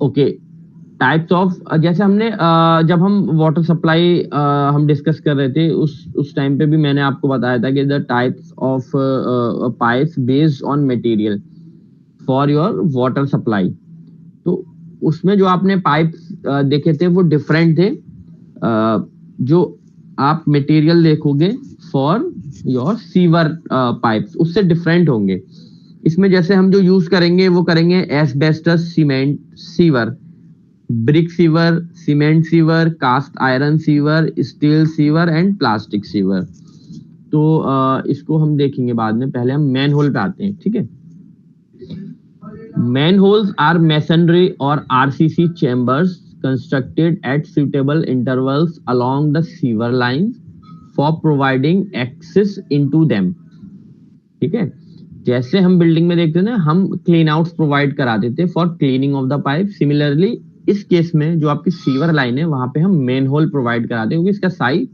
Okay, types of, जैसे हमने जब हम वाटर सप्लाई हम डिस्कस कर रहे थे उस टाइम पे भी मैंने आपको बताया था कि the types of pipes based on material for your water supply. तो उसमें जो आपने पाइप्स देखे थे वो डिफरेंट थे। जो आप मटेरियल देखोगे फॉर योर सीवर पाइप्स उससे डिफरेंट होंगे। इसमें जैसे हम जो यूज करेंगे वो करेंगे asbestos cement sewer, brick sewer, cement sewer, cast iron sewer, steel sewer and plastic sewer. तो इसको हम देखेंगे बाद में, पहले हम मैन होल पे आते हैं, ठीक है। मैन होल्स आर मेसनरी और RCC chambers constructed at suitable intervals along the sewer line for providing access into them, ठीक है। जैसे हम बिल्डिंग में देखते हैं ना, हम क्लीन आउट्स प्रोवाइड करा देते for cleaning of the pipe. Similarly इस केस में जो आपकी सीवर लाइन है वहां पे हम मेन होल प्रोवाइड कराते हैं, क्योंकि इसका साइज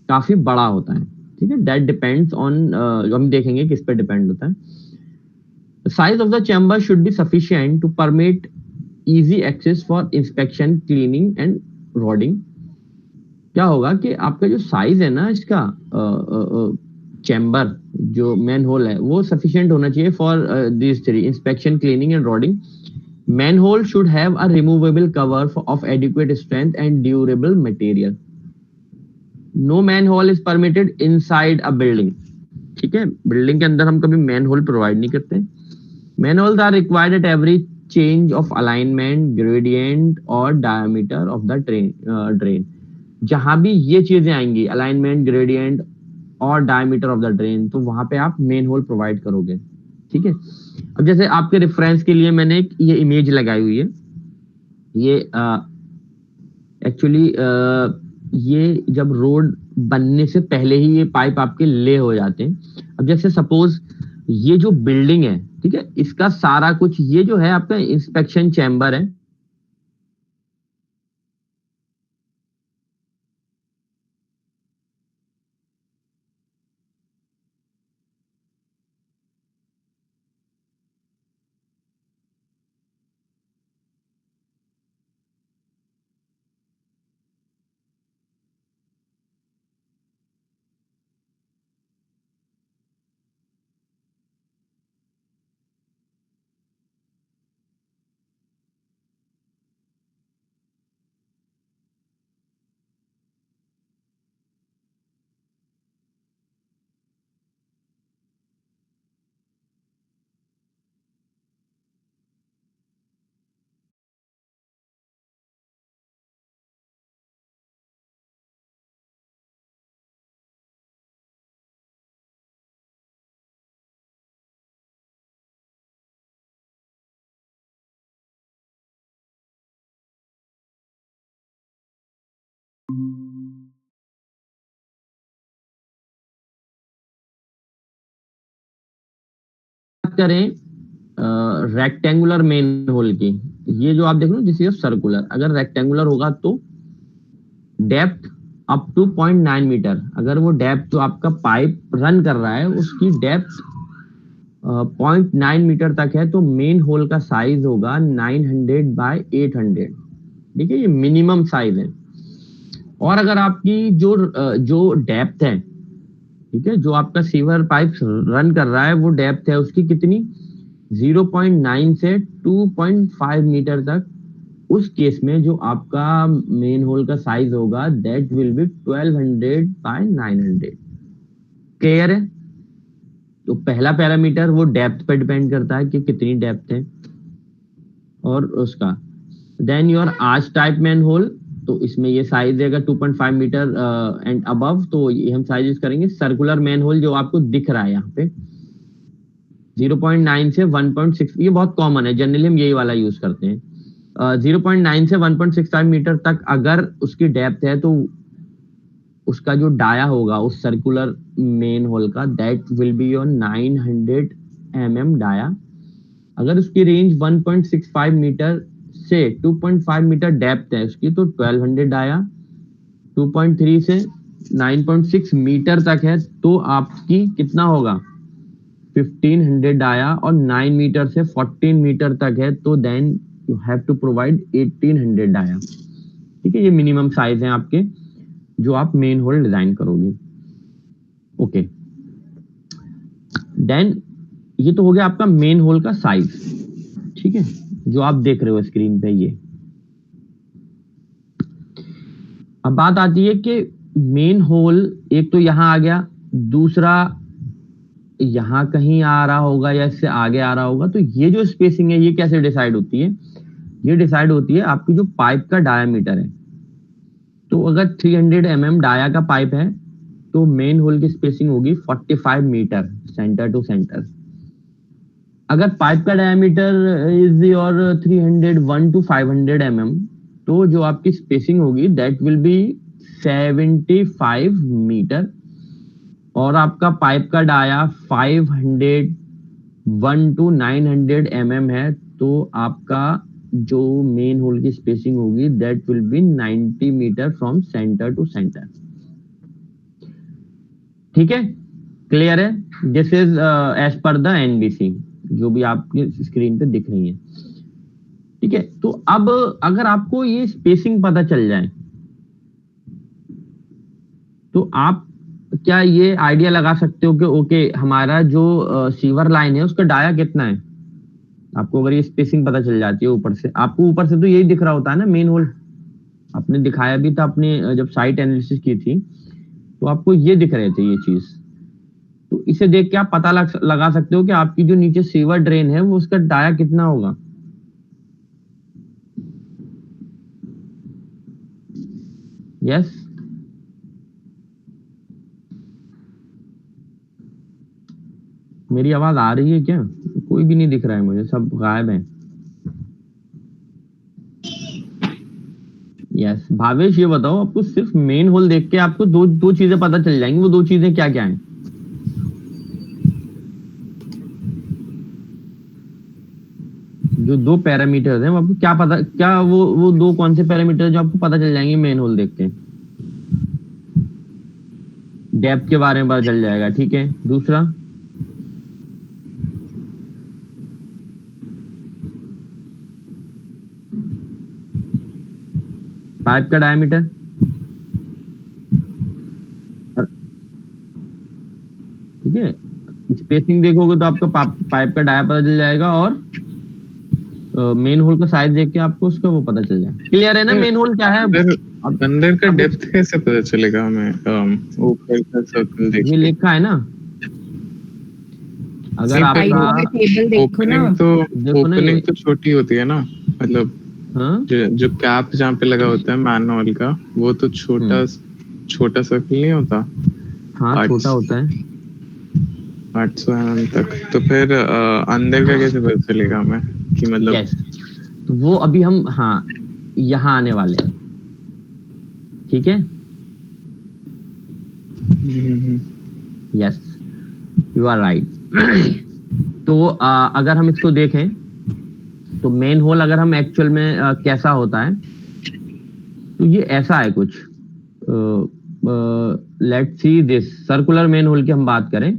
काफी बड़ा होता है, ठीक है। दैट डिपेंड्स ऑन, हम देखेंगे किस पे डिपेंड होता है। Size of the chamber should be sufficient to permit easy access for inspection, cleaning and rodding. क्या होगा कि आपका जो साइज है ना इसका चैम्बर जो मेन होल है वो सफिशिएंट होना चाहिए for this three, inspection, cleaning and rodding. Manhole should have a removable cover of adequate strength and durable material. No manhole is permitted inside a building. ठीक है, बिल्डिंग के अंदर हम कभी manhole प्रोवाइड नहीं करते। Manholes are required at every change of alignment, gradient और diameter of the drain. जहां भी ये चीजें आएंगी, alignment, gradient और diameter of the drain, तो वहां पे आप manhole प्रोवाइड करोगे, ठीक है। अब जैसे आपके रेफरेंस के लिए मैंने एक ये इमेज लगाई हुई है, ये एक्चुअली ये जब रोड बनने से पहले ही ये पाइप आपके ले हो जाते हैं। अब जैसे सपोज ये जो बिल्डिंग है, ठीक है, इसका सारा कुछ ये जो है आपका इंस्पेक्शन चैम्बर है। बात करें रेक्टेंगुलर मेन होल की, ये जो आप देख रहे हो दिस इज सर्कुलर। अगर रेक्टेंगुलर होगा तो डेप्थ अप टू 0.9 मीटर, अगर वो डेप्थ जो आपका पाइप रन कर रहा है उसकी डेप्थ 0.9 मीटर तक है, तो मेन होल का साइज होगा 900 बाय 800। ठीक है, ये मिनिमम साइज है। और अगर आपकी जो डेप्थ है, ठीक है, जो आपका सीवर पाइप रन कर रहा है वो डेप्थ है उसकी कितनी, 0.9 से 2.5 मीटर तक, उस केस में जो आपका मेन होल का साइज होगा that will be 1200 by 900। Clear है? तो पहला पैरामीटर वो डेप्थ पे डिपेंड करता है कि कितनी डेप्थ है और उसका। Then your arch type manhole, तो इसमें ये साइज देगा 2.5 मीटर एंड अबव, तो ये हम साइज यूज करेंगे। सर्कुलर मैन होल जो आपको दिख रहा है यहाँ पे 0.9 से 1.6, ये बहुत कॉमन है, जनरली हम यही वाला यूज करते हैं। 0.9 से 1.65 मीटर तक अगर उसकी डेप्थ है तो उसका जो डाया होगा उस सर्कुलर मेन होल का that will be your 900 mm dia. अगर उसकी रेंज 1.65 मीटर से 2.5 मीटर डेप्थ है उसकी, तो 1200 डाया। 2.3 से 9.6 मीटर तक है तो आपकी कितना होगा, 1500 डाया। और 9 मीटर से 14 मीटर तक है तो then you have to provide 1800 dia. ठीक है, ये मिनिमम साइज है आपके जो आप मेन होल डिजाइन करोगे। ओके, देन ये तो हो गया आपका मेन होल का साइज। ठीक है, जो आप देख रहे हो स्क्रीन पे ये। अब बात आती है कि मेन होल एक तो यहां आ गया, दूसरा यहां कहीं आ रहा होगा या इससे आगे आ रहा होगा। तो ये जो स्पेसिंग है ये कैसे डिसाइड होती है, ये डिसाइड होती है आपकी जो पाइप का डायामीटर है। तो अगर 300 mm डाया का पाइप है तो मेन होल की स्पेसिंग होगी 45 मीटर सेंटर टू सेंटर। अगर पाइप का diameter is your 301 to 500 mm, तो जो आपकी स्पेसिंग होगी दैट विल बी 75 मीटर। और आपका पाइप का डाया 501 to 900 mm है तो आपका जो मेन होल की स्पेसिंग होगी that will be 90 metre from centre to centre. ठीक है, क्लियर है? This is as per the NBC जो भी आपके स्क्रीन पे दिख रही है। ठीक है, तो अब अगर आपको ये स्पेसिंग पता चल जाए तो आप क्या ये आइडिया लगा सकते हो कि ओके हमारा जो सीवर लाइन है उसका डाया कितना है। आपको अगर ये स्पेसिंग पता चल जाती है ऊपर से, आपको ऊपर से तो यही दिख रहा होता है ना मेन होल, आपने दिखाया भी था अपने जब साइट एनालिसिस की थी तो आपको ये दिख रहे थे ये चीज। तो इसे देख के आप पता लगा सकते हो कि आपकी जो नीचे सीवर ड्रेन है वो उसका डाया कितना होगा। यस, मेरी आवाज आ रही है क्या कोई भी नहीं दिख रहा है मुझे, सब गायब है। यस भावेश, ये बताओ आपको सिर्फ मेन होल देख के आपको दो चीजें पता चल जाएंगी, वो 2 चीजें क्या क्या हैं? जो 2 पैरामीटर्स हैं वो आपको क्या पता, क्या वो 2 कौन से पैरामीटर जो आपको पता चल जाएंगे मेन होल देख के? डेप्थ के बारे में पता चल जाएगा, ठीक है। दूसरा पाइप का डायमीटर, ठीक है। स्पेसिंग देखोगे तो आपको पाइप का डाया पता चल जाएगा, और मेन होल का साइज देख के आपको उसका वो पता चल जाएगा। क्लियर है ना मेन होल क्या है? अंदर का डेप्थ कैसे पता चलेगा हमें? ऊपर का सर्कल देख ये लिखा है ना, अगर आपका टेबल देखो ना, ओपनिंग तो छोटी होती है ना, मतलब हाँ? जो कैप जहाँ पे लगा होता है मैनुअल का, वो तो छोटा सर्कल नहीं होता? हाँ छोटा होता है 800 mm तक। तो फिर अंदर का कैसे पता चलेगा हमें कि मतलब? यस, तो वो अभी हम हाँ यहाँ आने वाले हैं, ठीक है। Yes you are right. तो अगर हम इसको देखें तो मेन होल अगर हम एक्चुअल में कैसा होता है, तो ये ऐसा है कुछ। Let's see this circular manhole की हम बात करें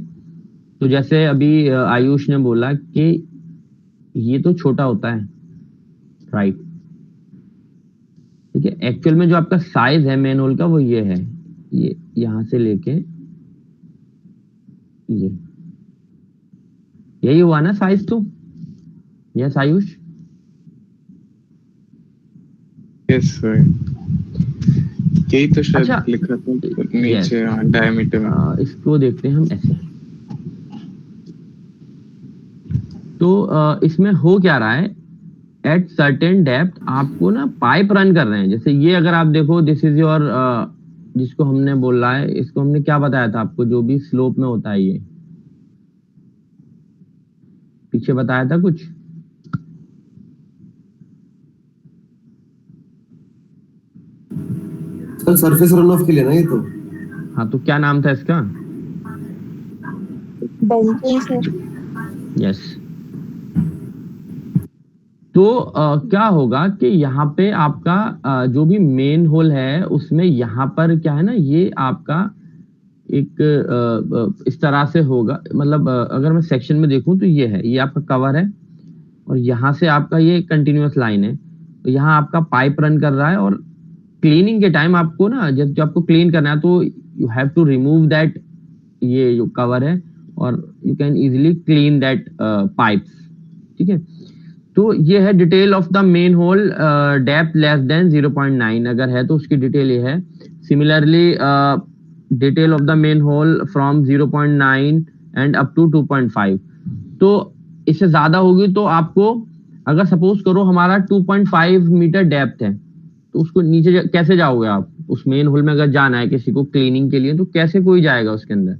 तो जैसे अभी आयुष ने बोला कि ये तो छोटा होता है, राइट, ठीक है। एक्चुअल में जो आपका साइज है मेन होल का वो ये है, ये यहां से लेके ये, यही हुआ ना साइज? तो यस आयुष? यस सर, यही तो शायद अच्छा, लिखा था नीचे डायमीटर में। इसको देखते हैं हम ऐसे। तो इसमें हो क्या रहा है, एट सर्टेन डेप्थ आपको ना पाइप रन कर रहे हैं। जैसे ये अगर आप देखो, दिस इज योर, जिसको हमने बोला है, इसको हमने क्या बताया था आपको, जो भी स्लोप में होता है, ये पीछे बताया था कुछ। सर सरफेस रन ऑफ के लिए ना ये तो। हाँ तो क्या नाम था इसका? यस। तो क्या होगा कि यहाँ पे आपका जो भी मेन होल है उसमें यहाँ पर क्या है ना, ये आपका एक इस तरह से होगा, मतलब अगर मैं सेक्शन में देखूं तो ये है, ये आपका कवर है और यहाँ से आपका ये कंटिन्यूअस लाइन है। तो यहाँ आपका पाइप रन कर रहा है और क्लीनिंग के टाइम आपको ना, जब आपको क्लीन करना है तो you have to remove that, ये जो कवर है, और you can easily clean that pipes, ठीक है। तो ये है detail of the manhole, depth less than 0.9 अगर है तो उसकी डिटेल ये है। Similarly detail of the manhole from 0.9 and up to 2.5। तो इससे ज्यादा होगी तो आपको, अगर सपोज करो हमारा 2.5 मीटर डेप्थ है, तो उसको नीचे कैसे जाओगे आप? उस मेन होल में अगर जाना है किसी को क्लीनिंग के लिए, तो कैसे कोई जाएगा उसके अंदर?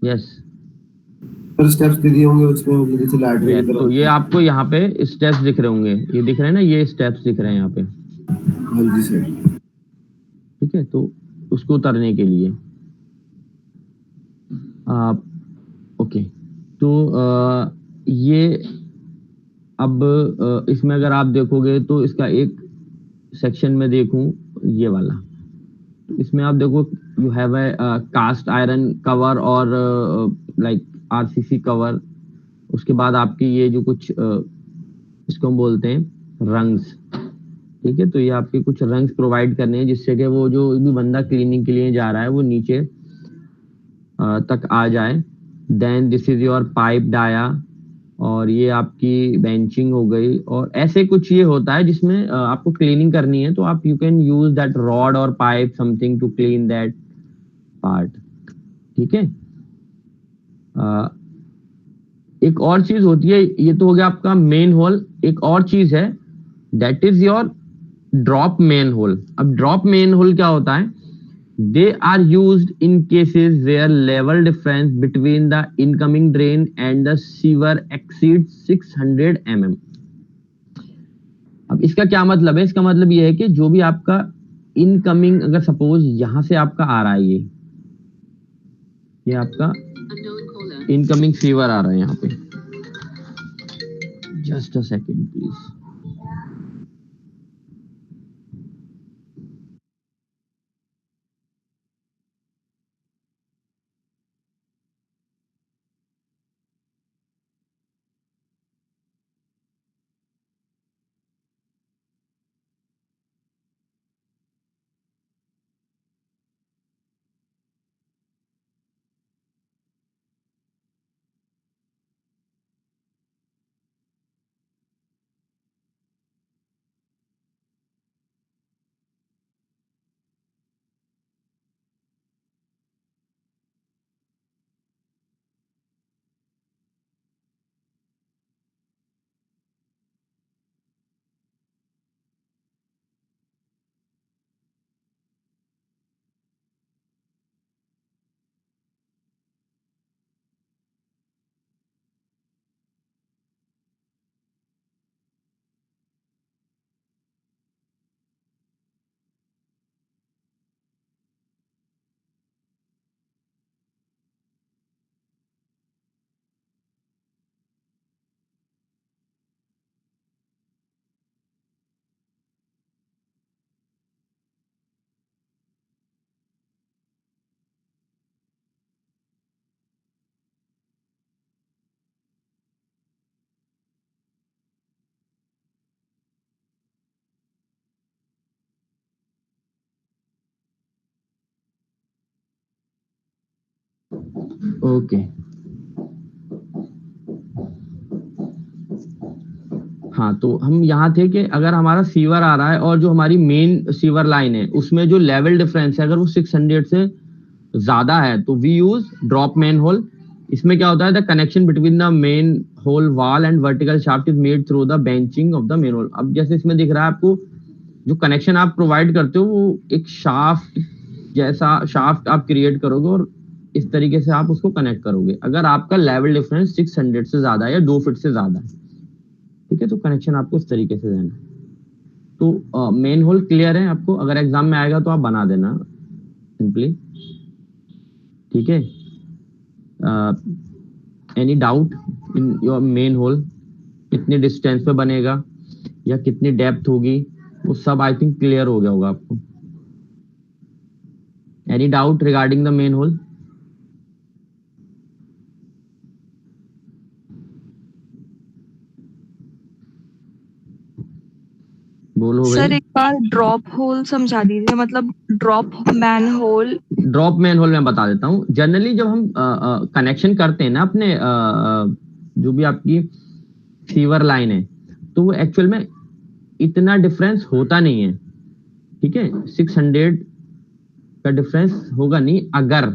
यस स्टेप्स दे दिए होंगे उसमें, जैसे लैडर की तरह। तो ये आपको यहाँ पे स्टेप्स दिख रहे होंगे, ये दिख रहे हैं ना, ये स्टेप्स दिख रहे हैं यहाँ पे। हाँ जी सर। ठीक है, तो उसको उतरने के लिए ओके। तो ये अब इसमें अगर आप देखोगे तो इसका एक सेक्शन में देखूं, ये वाला, इसमें आप देखो you have a cast iron cover और लाइक आरसीसी कवर। उसके बाद आपकी ये जो कुछ इसको हम बोलते हैं रंग्स, ठीक है। तो ये आपके कुछ रंग्स प्रोवाइड करने हैं जिससे कि वो जो भी बंदा क्लीनिंग के लिए जा रहा है वो नीचे तक आ जाए। Then this is your pipe dia, और ये आपकी बेंचिंग हो गई, और ऐसे कुछ ये होता है जिसमें आपको क्लीनिंग करनी है तो आप you can use that rod or pipe something to clean that part, ठीक है। एक और चीज होती है, ये तो हो गया आपका मेन होल। एक और चीज है that is your drop manhole. अब ड्रॉप मेन होल क्या होता है They are used in cases where level difference between the incoming drain and the sewer exceeds 600 mm. अब इसका क्या मतलब है? इसका मतलब ये है कि जो भी आपका इनकमिंग, अगर सपोज यहां से आपका आ रहा है, ये आपका इनकमिंग सीवर आ रहा है यहाँ पे, just a second please. Okay, हाँ, तो हम यहाँ थे कि अगर हमारा सीवर आ रहा है और जो हमारी मेन सीवर लाइन है उसमें जो लेवल डिफरेंस है अगर वो 600 से ज्यादा है तो we use drop manhole. इसमें क्या होता है, the connection between the manhole wall and vertical shaft is made through the benching of the manhole. अब जैसे इसमें दिख रहा है आपको, जो कनेक्शन आप प्रोवाइड करते हो वो एक शाफ्ट जैसा शाफ्ट आप क्रिएट करोगे और इस तरीके से आप उसको कनेक्ट करोगे. अगर आपका लेवल डिफरेंस 600 से ज्यादा है या 2 फीट से ज्यादा है, ठीक है, तो कनेक्शन आपको इस तरीके से देना है. तो मेन होल क्लियर है आपको? अगर एग्जाम में आएगा तो आप बना देना सिंपली, ठीक है. Any doubt in your main whole? कितनी डिस्टेंस पे बनेगा या कितनी डेप्थ होगी, वो सब आई थिंक क्लियर हो गया होगा आपको. Any doubt regarding the manhole? बोलो सर भाई. एक बार ड्रॉप होल समझा दीजिए, मतलब drop manhole. Drop manhole मैं बता देता हूँ. जनरली जब हम कनेक्शन करते हैं ना अपने जो भी आपकी सीवर लाइन है, तो वो एक्चुअल में इतना डिफरेंस होता नहीं है, ठीक है. 600 का डिफरेंस होगा नहीं अगर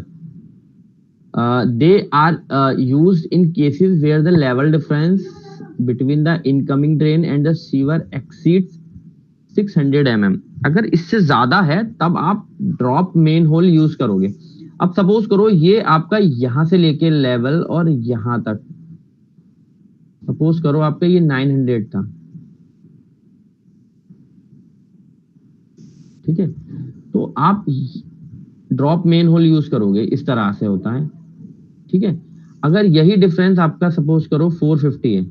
they are used in cases where the level difference between the incoming drain and the sewer exceeds 600 mm. अगर इससे ज्यादा है तब आप ड्रॉप मेन होल यूज करोगे. अब सपोज करो ये आपका यहां से लेके लेवल और यहां तक, सपोज करो आपका ये 900 था, ठीक है, तो आप ड्रॉप मेन होल यूज करोगे. इस तरह से होता है, ठीक है. अगर यही डिफरेंस आपका सपोज करो 450 है,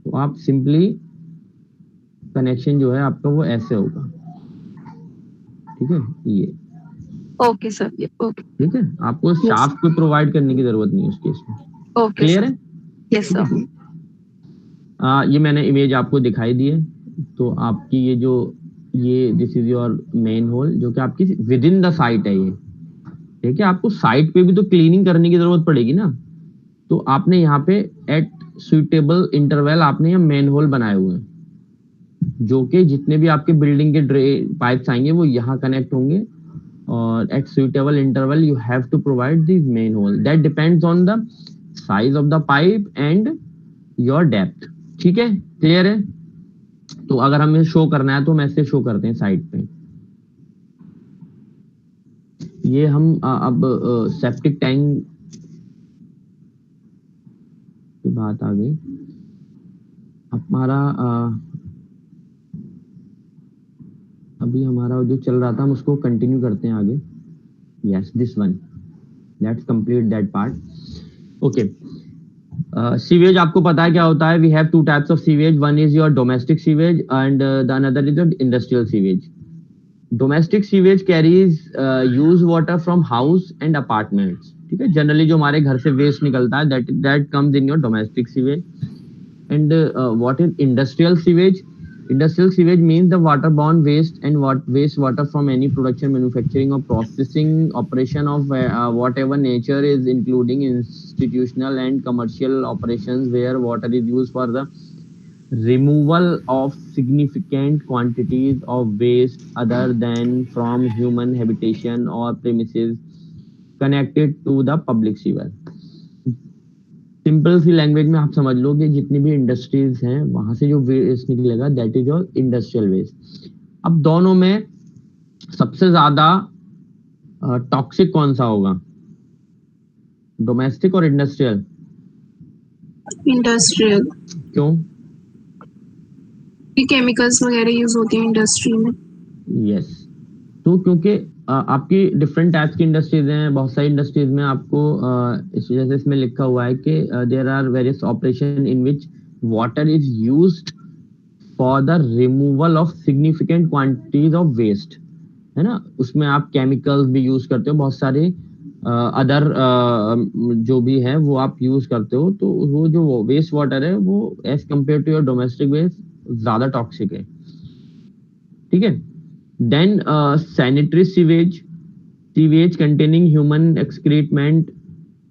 तो आप सिंपली कनेक्शन जो है आपका वो ऐसे होगा, ठीक है. ये ओके सर, ये ओके. ठीक है, आपको शाफ्ट को प्रोवाइड करने की जरूरत नहीं है उस केस में. ओके क्लियर है? Yes sir. ये मैंने इमेज आपको दिखाई दी है. तो आपकी ये this is your main whole जो कि आपकी विद इन द साइट है. ये ठीक है, आपको साइट पे भी तो क्लीनिंग करने की जरूरत पड़ेगी ना, तो आपने यहाँ पे एट सुइटेबल इंटरवल आपने यहाँ मेन होल बनाए हुए हैं, जो कि जितने भी आपके बिल्डिंग के ड्रेन पाइप्स आएंगे वो यहाँ कनेक्ट होंगे, और at suitable interval you have to provide this manhole. That depends on the size of the pipe and your depth. ठीक है, क्लियर है? तो अगर हमें शो करना है तो हम ऐसे शो करते हैं साइड पे. ये हम अब सेप्टिक टैंक की बात आ गई। हमारा अभी हमारा जो चल रहा था हम उसको कंटिन्यू करते हैं आगे। Yes, this one, let's complete that part. Okay, sewage आपको पता है क्या होता है? We have two types of sewage, one is your domestic sewage and the another is your industrial sewage. Domestic sewage carries use water from house and apartments, ठीक है। Generally जो हमारे घर से वेस्ट निकलता है that comes in your domestic sewage. And what is industrial sewage? Industrial sewage means the waterborne waste and waste water from any production, manufacturing or processing operation of whatever nature is, including institutional and commercial operations where water is used for the removal of significant quantities of waste other than from human habitation or premises connected to the public sewer. Simple सी language में आप समझ लो कि जितनी भी industries हैं वहां से जो वेस्ट निकलेगा that is your industrial waste. अब दोनों में सबसे ज्यादा टॉक्सिक कौन सा होगा, डोमेस्टिक और इंडस्ट्रियल? इंडस्ट्रियल। क्यों? केमिकल्स वगैरह यूज होते हैं इंडस्ट्री में। यस, तो क्योंकि आपकी डिफरेंट टाइप्स की इंडस्ट्रीज हैं, बहुत सारी इंडस्ट्रीज में आपको इस वजह से इसमें लिखा हुआ है कि there are various operation in which water is used for the removal of significant quantities of waste, है ना। उसमें आप केमिकल्स भी यूज करते हो, बहुत सारे अदर जो भी है वो आप यूज करते हो। तो वो जो वेस्ट वाटर है वो as compare to your domestic waste ज्यादा टॉक्सिक है, ठीक है। Then sanitary sewage containing human excrement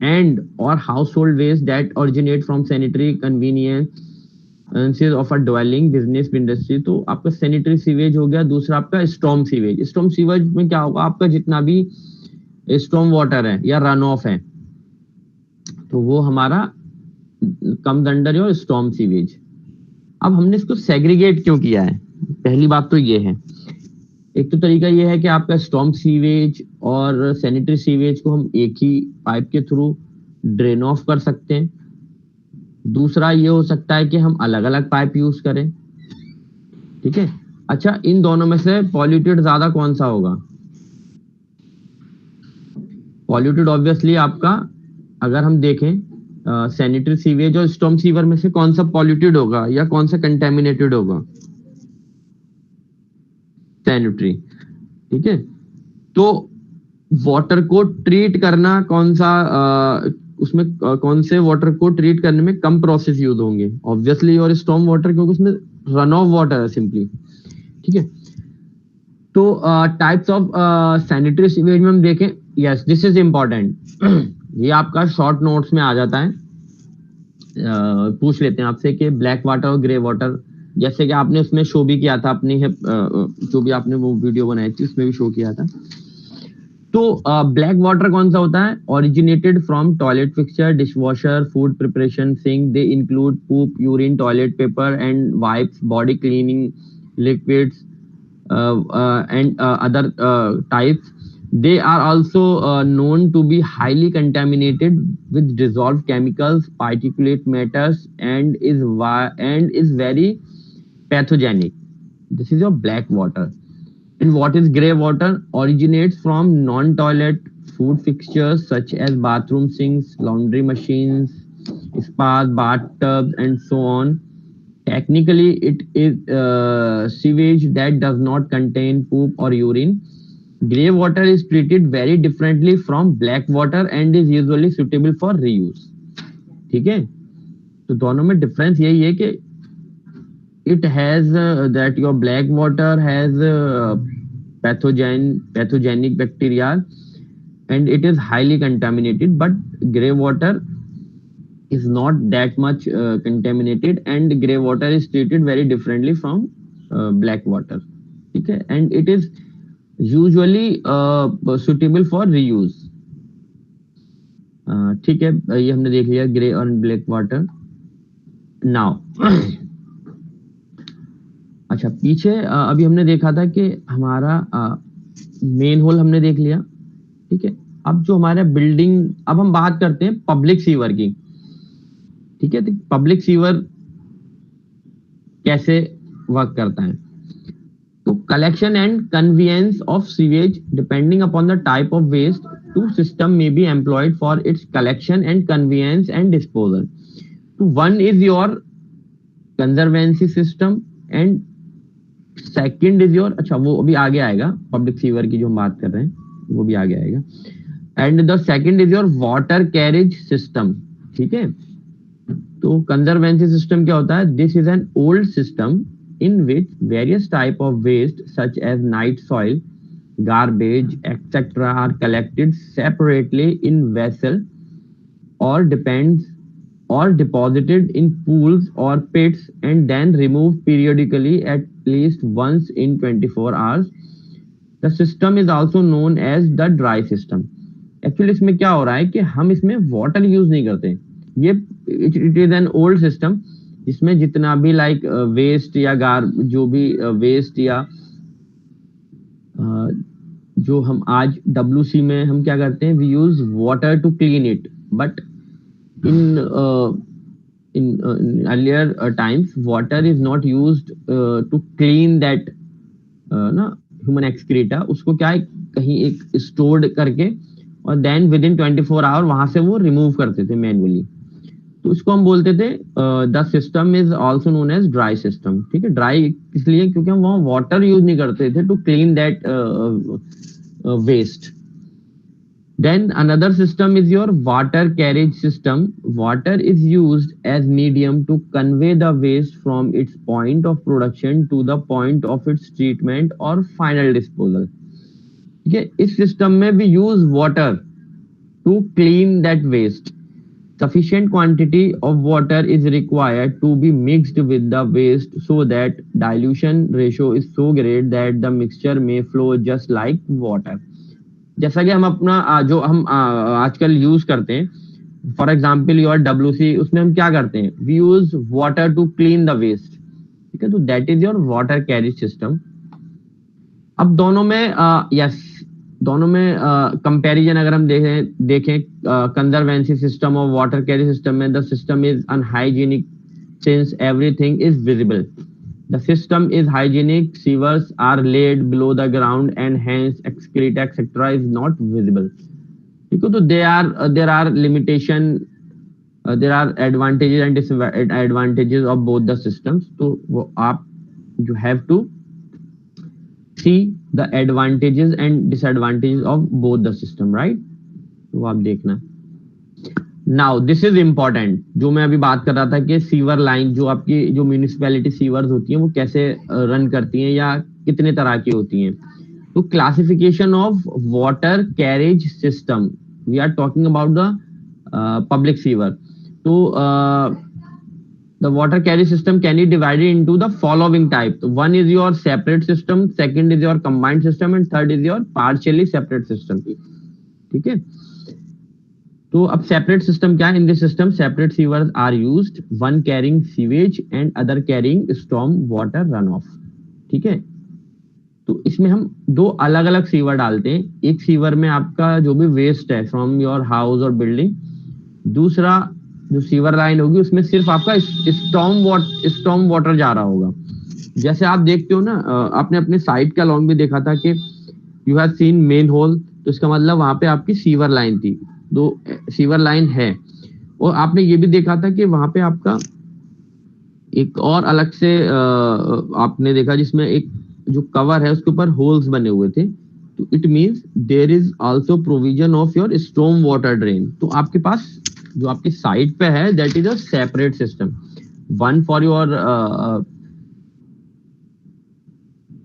and or household waste that originate from sanitary conveniences of a dwelling, business, industry। तो आपका सैनिटरी सीवेज हो गया। दूसरा आपका स्टॉर्म सीवेज। स्टॉर्म सीवेज में क्या होगा, आपका जितना भी स्टॉर्म वाटर है या रन ऑफ है तो वो हमारा comes under your storm sewage. अब हमने इसको सेग्रीगेट क्यों किया है? पहली बात तो ये है, एक तो तरीका ये है कि आपका स्टॉर्म सीवेज और सैनिटरी सीवेज को हम एक ही पाइप के थ्रू ड्रेन ऑफ कर सकते हैं। दूसरा ये हो सकता है कि हम अलग अलग पाइप यूज करें, ठीक है। अच्छा, इन दोनों में से पॉल्यूटेड ज्यादा कौन सा होगा? पॉल्यूटेड ऑब्वियसली आपका, अगर हम देखें सैनिटरी सीवेज और स्टॉर्म सीवर में से कौन सा पॉल्यूटेड होगा या कौन सा कंटेमिनेटेड होगा? सैनिटरी, ठीक है। तो वाटर को ट्रीट करना कौन सा उसमें कौन से वाटर को ट्रीट करने में कम प्रोसेस यूज होंगे? ऑब्वियसली और स्टॉर्म वाटर, क्योंकि उसमें रन ऑफ वाटर है सिंपली, ठीक है। तो टाइप्स ऑफ सैनिटरी सीवेज में हम देखें, यस दिस इज इंपॉर्टेंट, ये आपका शॉर्ट नोट्स में आ जाता है। पूछ लेते हैं आपसे कि ब्लैक वाटर और ग्रे वाटर, जैसे कि आपने उसमें शो भी किया था अपनी जो भी आपने वो वीडियो बनाई थी उसमें भी शो किया था। तो ब्लैक वाटर कौन सा होता है? Originated from toilet fixture, dishwasher, food preparation sink. They include poop, urine, toilet paper and wipes, body cleaning liquids and other types. They are also known to be highly contaminated with dissolved chemicals, particulate matters, and is very pathogenic. This is your black water. And what is grey water? Originates from non-toilet food fixtures such as bathroom sinks, laundry machines, spas, bathtubs, and so on. Technically, it is sewage that does not contain poop or urine. Grey water is treated very differently from black water and is usually suitable for reuse. ठीक है, तो दोनों में difference यही है कि it has that your black water has pathogenic bacteria and it is highly contaminated, but grey water is not that much contaminated and grey water is treated very differently from black water, ठीक है, and it is usually suitable for reuse. ठीक है, ये हमने देख लिया grey और black water. Now अच्छा, पीछे अभी हमने देखा था कि हमारा मेन होल हमने देख लिया, ठीक है, अब जो हमारा बिल्डिंग, अब हम बात करते हैं पब्लिक सीवर की। ठीक है, तो पब्लिक सीवर कैसे वर्क करता है? तो collection and convenience of sewage depending upon the type of waste to system में be employed for its collection and convenience and disposal. तो one is your conservancy system and second is your, अच्छा वो अभी आगे आएगा, public sewer की जो हम बात कर रहे हैं वो भी आगे आएगा। And the second is your water carriage system. ठीक है, तो कंजर्वेंसी सिस्टम क्या होता है? This is an old system in which various type of waste such as night soil, garbage, etc. are collected separately in vessel or deposited in pools or pits and then removed periodically at least once in 24 hours. The system is also known as the dry system. Actually इसमें क्या हो रहा है कि हम इसमें water use नहीं करते, ये it is an old system जिसमें जितना भी लाइक वेस्ट या जो भी वेस्ट या जो हम आज WC में हम क्या करते हैं, we use water to clean it, but in earlier times water is not used to clean that ना ह्यूमन एक्सक्रीटा, उसको क्या है कहीं एक स्टोर्ड करके और देन विद इन 24 आवर वहां से वो रिमूव करते थे मैनुअली। तो इसको हम बोलते थे the system is also known as dry system. ठीक है, ड्राई इसलिए क्योंकि हम वहां वाटर यूज नहीं करते थे to clean that waste. Then another system is your water carriage system. Water is used as medium to convey the waste from its point of production to the point of its treatment और final disposal. ठीक है, इस सिस्टम में we use water to clean that waste. Sufficient quantity of water is required to be mixed with the waste so that dilution ratio is so great that the mixture may flow just like water. जैसा कि हम अपना जो हम आजकल use करते हैं, for example your WC, उसमें हम क्या करते हैं, we use water to clean the waste. ठीक है, तो that is your water carriage system. अब दोनों में दोनों में कंपैरिजन अगर हम देखें कंजर्वेंसी सिस्टम और वाटर कैरी सिस्टम में, the system is unhygienic since everything is visible. The system is hygienic, sewers are laid below the ground and hence excreta etcetera is not visible. ठीक है, तो there are limitation, there are advantages and disadvantages of both the systems. तो वो आप you have to see the advantages and disadvantages of both the system, right? तो आप देखना। Now this is important, जो मैं अभी बात कर रहा था कि सीवर लाइन जो आपकी जो म्यूनिसिपैलिटी सीवर्स होती हैं वो कैसे रन करती हैं या कितने तरह की होती हैं। तो classification of water carriage system, we are talking about the public sewer. तो the water carriage system can be divided into the following type. One is your separate system, second is your combined system, and third is your partially separate system. ठीक है, तो अब separate system क्या है? In this system separate sewers are used, one carrying sewage and other carrying storm water runoff. ठीक है, तो इसमें हम दो अलग अलग सीवर डालते हैं। एक सीवर में आपका जो भी वेस्ट है फ्रॉम योर हाउस और बिल्डिंग, दूसरा जो सीवर लाइन होगी उसमें सिर्फ आपका स्टॉर्म वाटर जा रहा होगा। जैसे आप देखते हो ना, आपने अपने साइट का लॉन्ग भी देखा था कि you have seen main whole, तो इसका मतलब वहां पे आपकी सीवर लाइन थी, दो सीवर लाइन है। और आपने ये भी देखा था कि वहां पे आपका एक और अलग से आपने देखा जिसमें एक जो कवर है उसके ऊपर होल्स बने हुए थे। तो it means there is also provision of your storm water drain. तो आपके पास जो आपकी साइट पे है that is a separate system, one for your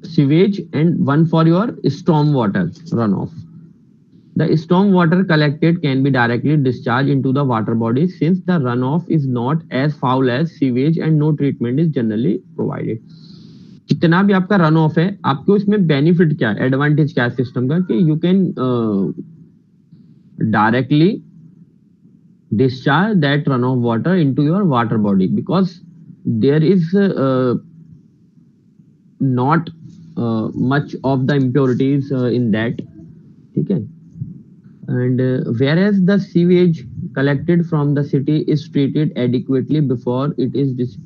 sewage and one for your storm water run off. The storm water collected can be directly discharge into the water body since the run off is not as foul as sewage and no treatment is generally provided. जितना भी आपका run of है, आपको इसमें benefit क्या है, advantage क्या है सिस्टम का, कि you can directly discharge that runoff water into your water body because there is not much of the impurities in that. ठीक है, and whereas the sewage collected from the city is treated adequately before it is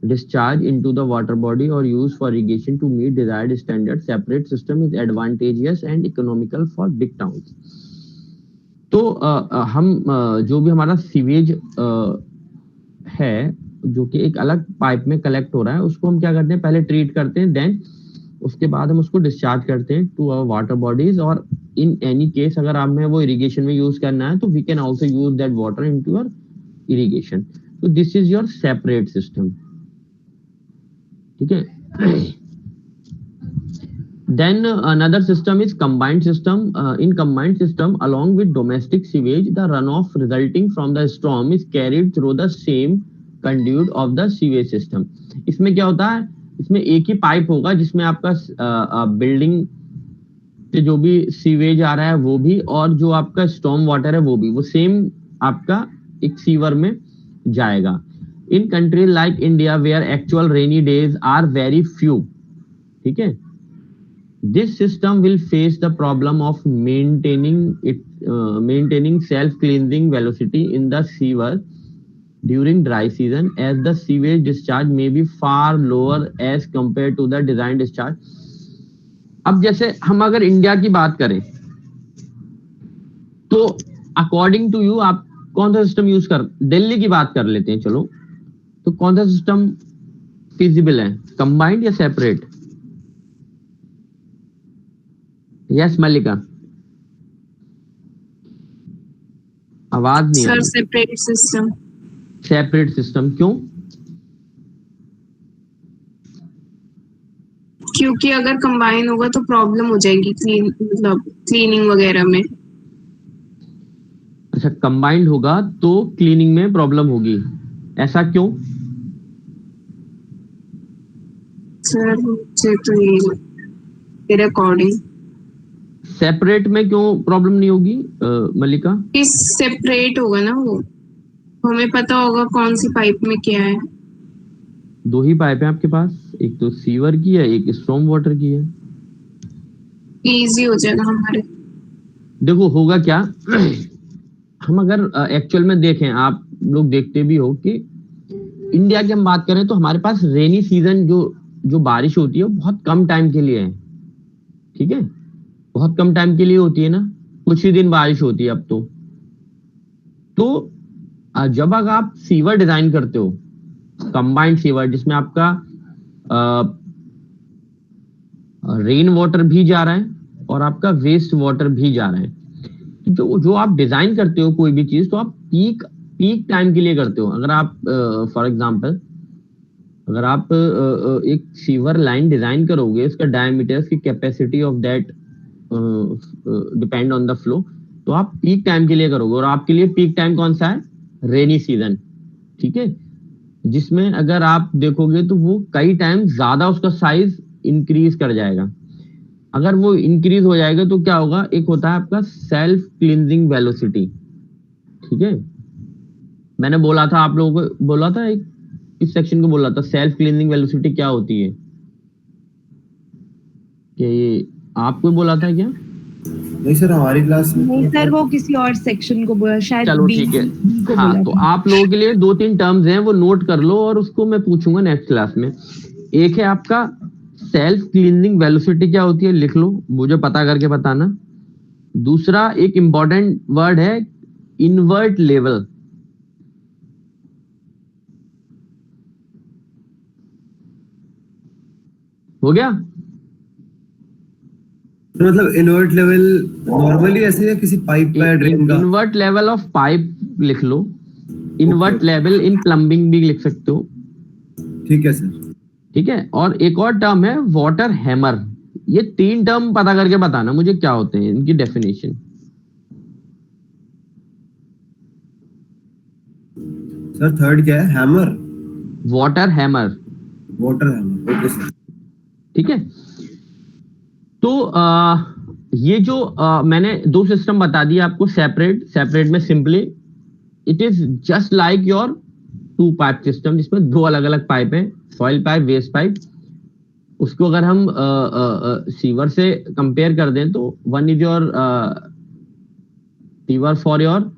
discharged into the water body or used for irrigation to meet desired standards, separate system is advantageous and economical for big towns. तो हम जो भी हमारा sewage है जो कि एक अलग पाइप में कलेक्ट हो रहा है उसको हम क्या करते हैं, पहले ट्रीट करते हैं, देन उसके बाद हम उसको डिस्चार्ज करते हैं टू आवर वाटर बॉडीज, और इन एनी केस अगर हमें वो इरिगेशन में यूज करना है तो we can also use that water into your irrigation. तो this is your separate system. ठीक है. Then another system is combined system. In combined system, along with domestic sewage, the runoff resulting from the storm is carried through the same conduit of the sewage system. इसमें क्या होता है, इसमें एक ही pipe होगा जिसमें आपका बिल्डिंग से जो भी सीवेज आ रहा है वो भी, और जो आपका स्टॉर्म वाटर है वो भी, वो सेम आपका एक सीवर में जाएगा. In country like India where actual rainy days are very few, ठीक है, this system will face the problem of maintaining self-cleansing velocity in the sewer during dry season, as the sewage discharge may be far lower as compared to the design discharge. अब जैसे हम अगर India की बात करें तो according to you आप कौन सा सिस्टम यूज कर, दिल्ली की बात कर लेते हैं चलो, तो कौन सा सिस्टम फिजिबल है, कंबाइंड या सेपरेट? यस मल्लिका, आवाज नहीं आ रही. Sir separate system. Separate system क्यों? क्योंकि अगर कंबाइन होगा तो प्रॉब्लम हो जाएगी मतलब क्लीनिंग वगैरह में. अच्छा, कंबाइंड होगा तो क्लीनिंग में प्रॉब्लम होगी, ऐसा क्यों? सर मुझे तो ये अकॉर्डिंग. सेपरेट में क्यों प्रॉब्लम नहीं होगी मल्लिका? इस सेपरेट होगा ना, वो हमें पता होगा कौन सी पाइप में क्या है. दो ही पाइप है आपके पास, एक तो सीवर की है, एक स्टॉर्म वाटर की है. इजी हो जाएगा हमारे. देखो होगा क्या, हम अगर एक्चुअल में देखें, आप लोग देखते भी हो कि इंडिया की हम बात करें तो हमारे पास रेनी सीजन जो बारिश होती है वो बहुत कम टाइम के लिए है. ठीक है, बहुत कम टाइम के लिए होती है ना, कुछ ही दिन बारिश होती है अब तो जब अगर आप सीवर डिजाइन करते हो, कंबाइंड सीवर जिसमें आपका रेन वाटर भी जा रहा है और आपका वेस्ट वाटर भी जा रहा है, जो आप डिजाइन करते हो कोई भी चीज तो आप पीक टाइम के लिए करते हो. अगर आप फॉर एग्जांपल अगर आप एक सीवर लाइन डिजाइन करोगे, उसका डायमीटर की capacity of that depend on the flow, तो आप पीक टाइम के लिए करोगे, और आपके लिए पीक टाइम कौन सा है? Rainy season. ठीक है, जिसमें अगर आप देखोगे तो वो कई टाइम ज्यादा उसका साइज इंक्रीज कर जाएगा. अगर वो इंक्रीज हो जाएगा तो क्या होगा, एक होता है आपका सेल्फ क्लींजिंग वेलोसिटी. ठीक है, मैंने बोला था आप लोगों को, बोला था एक इस सेक्शन को बोला था सेल्फ क्लींजिंग वेलोसिटी क्या होती है, कि ये आपको बोला था क्या? नहीं सर, हमारी क्लास में नहीं सर, वो किसी और सेक्शन को बोला शायद. चलो ठीक है, हाँ, तो आप लोगों के लिए 2-3 टर्म्स हैं वो नोट कर लो और उसको मैं पूछूंगा नेक्स्ट क्लास में. एक है आपका सेल्फ क्लींजिंग वेलोसिटी क्या होती है, लिख लो, मुझे पता करके बताना. दूसरा एक इंपॉर्टेंट वर्ड है इनवर्ट लेवल. हो गया? मतलब इनवर्ट लेवल नॉर्मली ऐसे या किसी पाइप का ड्रेन का? इनवर्ट लेवल ऑफ पाइप लिख लो, इनवर्ट लेवल इन प्लम्बिंग भी लिख सकते हो. ठीक है सर. ठीक है, और एक और टर्म है वाटर हैमर. ये 3 टर्म पता करके बताना मुझे क्या होते हैं, इनकी डेफिनेशन. सर थर्ड क्या है? Hammer. Water hammer. Water hammer, okay sir. ठीक है, तो ये जो मैंने 2 सिस्टम बता दिए आपको सेपरेट में simply it is just like your 2 pipe system, जिसमें 2 अलग अलग पाइप हैं, सॉइल पाइप, वेस्ट पाइप. उसको अगर हम सीवर से कंपेयर कर दें तो one is your sewer for your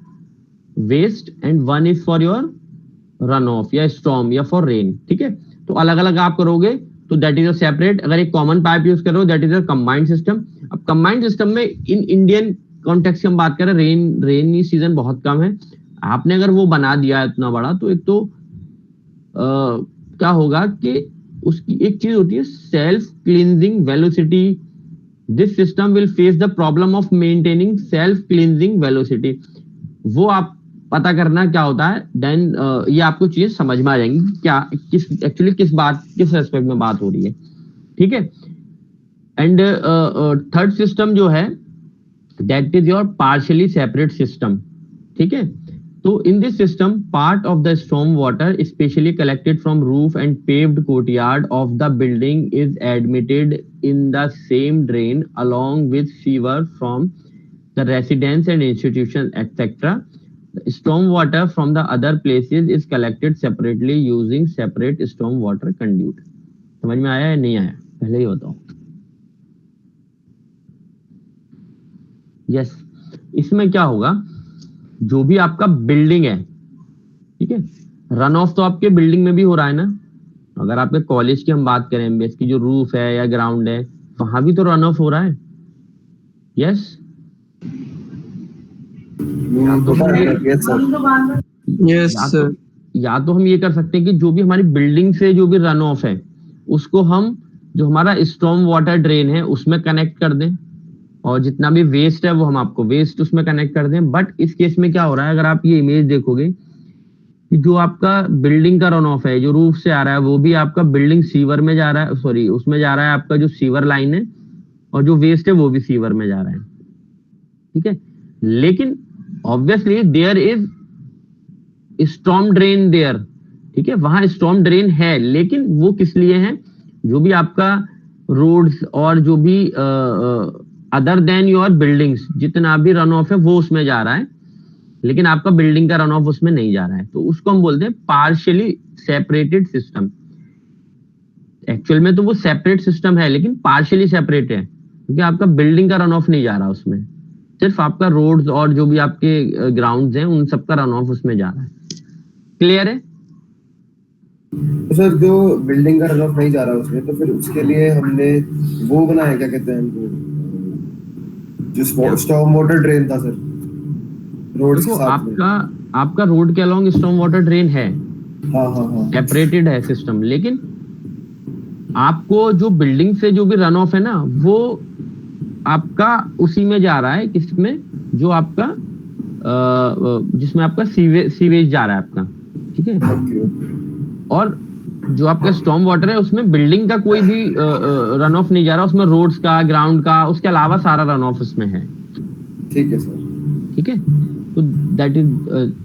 waste and one is for your run off या स्टॉर्म या फॉर रेन, ठीक है। तो अलग अलग आप करोगे तो दैट इज अ सेपरेट। अगर एक कॉमन पाइप यूज करो that is a combined system. अब कंबाइंड सिस्टम में इन इंडियन कॉन्टेक्स्ट हम बात करें, रेनी सीजन बहुत कम है, आपने अगर वो बना दिया इतना बड़ा, तो एक तो क्या होगा कि उसकी एक चीज होती है self cleansing velocity. This system will face the problem of maintaining self cleansing velocity. वो आप पता करना क्या होता है, देन ये आपको चीज समझ में आ जाएंगी क्या किस एस्पेक्ट में बात हो रही है, ठीक है। एंड थर्ड सिस्टम जो है that is your partially separate system, ठीक है। तो in this system part of the storm water specially collected from roof and paved courtyard of the building is admitted in the same drain along with sewer from the residence and institution etc. Storm water from the other places is collected separately using separate storm water conduit. समझ में आया या नहीं आया, पहले ही बताओ। Yes, इसमें क्या होगा, जो भी आपका बिल्डिंग है, ठीक है, रन ऑफ तो आपके बिल्डिंग में भी हो रहा है ना। अगर आपके कॉलेज की हम बात करें, एमबीएस की जो रूफ है या ग्राउंड है, वहां भी तो रन ऑफ हो रहा है। यस, या तो हम ये कर सकते हैं कि जो भी हमारी बिल्डिंग से जो भी रन ऑफ है उसको हम जो हमारा स्टॉर्म वाटर ड्रेन है उसमें कनेक्ट कर दें, और जितना भी वेस्ट है वो हम आपको वेस्ट उसमें कनेक्ट कर दें। बट इस केस में क्या हो रहा है, अगर आप ये इमेज देखोगे कि जो आपका बिल्डिंग का रन ऑफ है जो रूफ से आ रहा है वो भी आपका बिल्डिंग सीवर में जा रहा है, सॉरी उसमें जा रहा है आपका जो सीवर लाइन है, और जो वेस्ट है वो भी सीवर में जा रहा है, ठीक है। लेकिन obviously there is storm drain there, ठीक है, वहां स्टॉर्म ड्रेन है, लेकिन वो किस लिए है, जो भी आपका रोड्स और जो भी अदर देन योर बिल्डिंग्स जितना भी रन ऑफ है वो उसमें जा रहा है, लेकिन आपका बिल्डिंग का रन ऑफ उसमें नहीं जा रहा है। तो उसको हम बोलते हैं पार्शियली सेपरेटेड सिस्टम। एक्चुअल में तो वो सेपरेट सिस्टम है लेकिन पार्शियली सेपरेट है, क्योंकि आपका बिल्डिंग का रन ऑफ नहीं जा रहा उसमें, सिर्फ आपका रोड्स और जो भी आपके ग्राउंड्स हैं उन सबका रन ऑफ उसमें जा रहा है। क्लियर है? तो सर जो बिल्डिंग का रन ऑफ नहीं जा रहा उसमें, तो फिर उसके लिए हमने वो बनाया, क्या कहते हैं उनको, जो स्टॉर्म वाटर ड्रेन था सर रोड के साथ में। आपका रोड के अलोंग स्टॉर्म वाटर ड्रेन है, हाँ सेपरेटेड है सिस्टम, लेकिन आपको जो बिल्डिंग से जो भी रन ऑफ है ना वो आपका उसी में जा रहा है, किसमें, जो आपका जिसमें आपका सीवेज जा रहा है आपका, ठीक है। और जो आपका स्टॉर्म वाटर है उसमें बिल्डिंग का कोई भी रन ऑफ नहीं जा रहा, उसमें रोड्स का, ग्राउंड का, उसके अलावा सारा रन ऑफ उसमें है, ठीक है सर, ठीक है। तो दैट इज,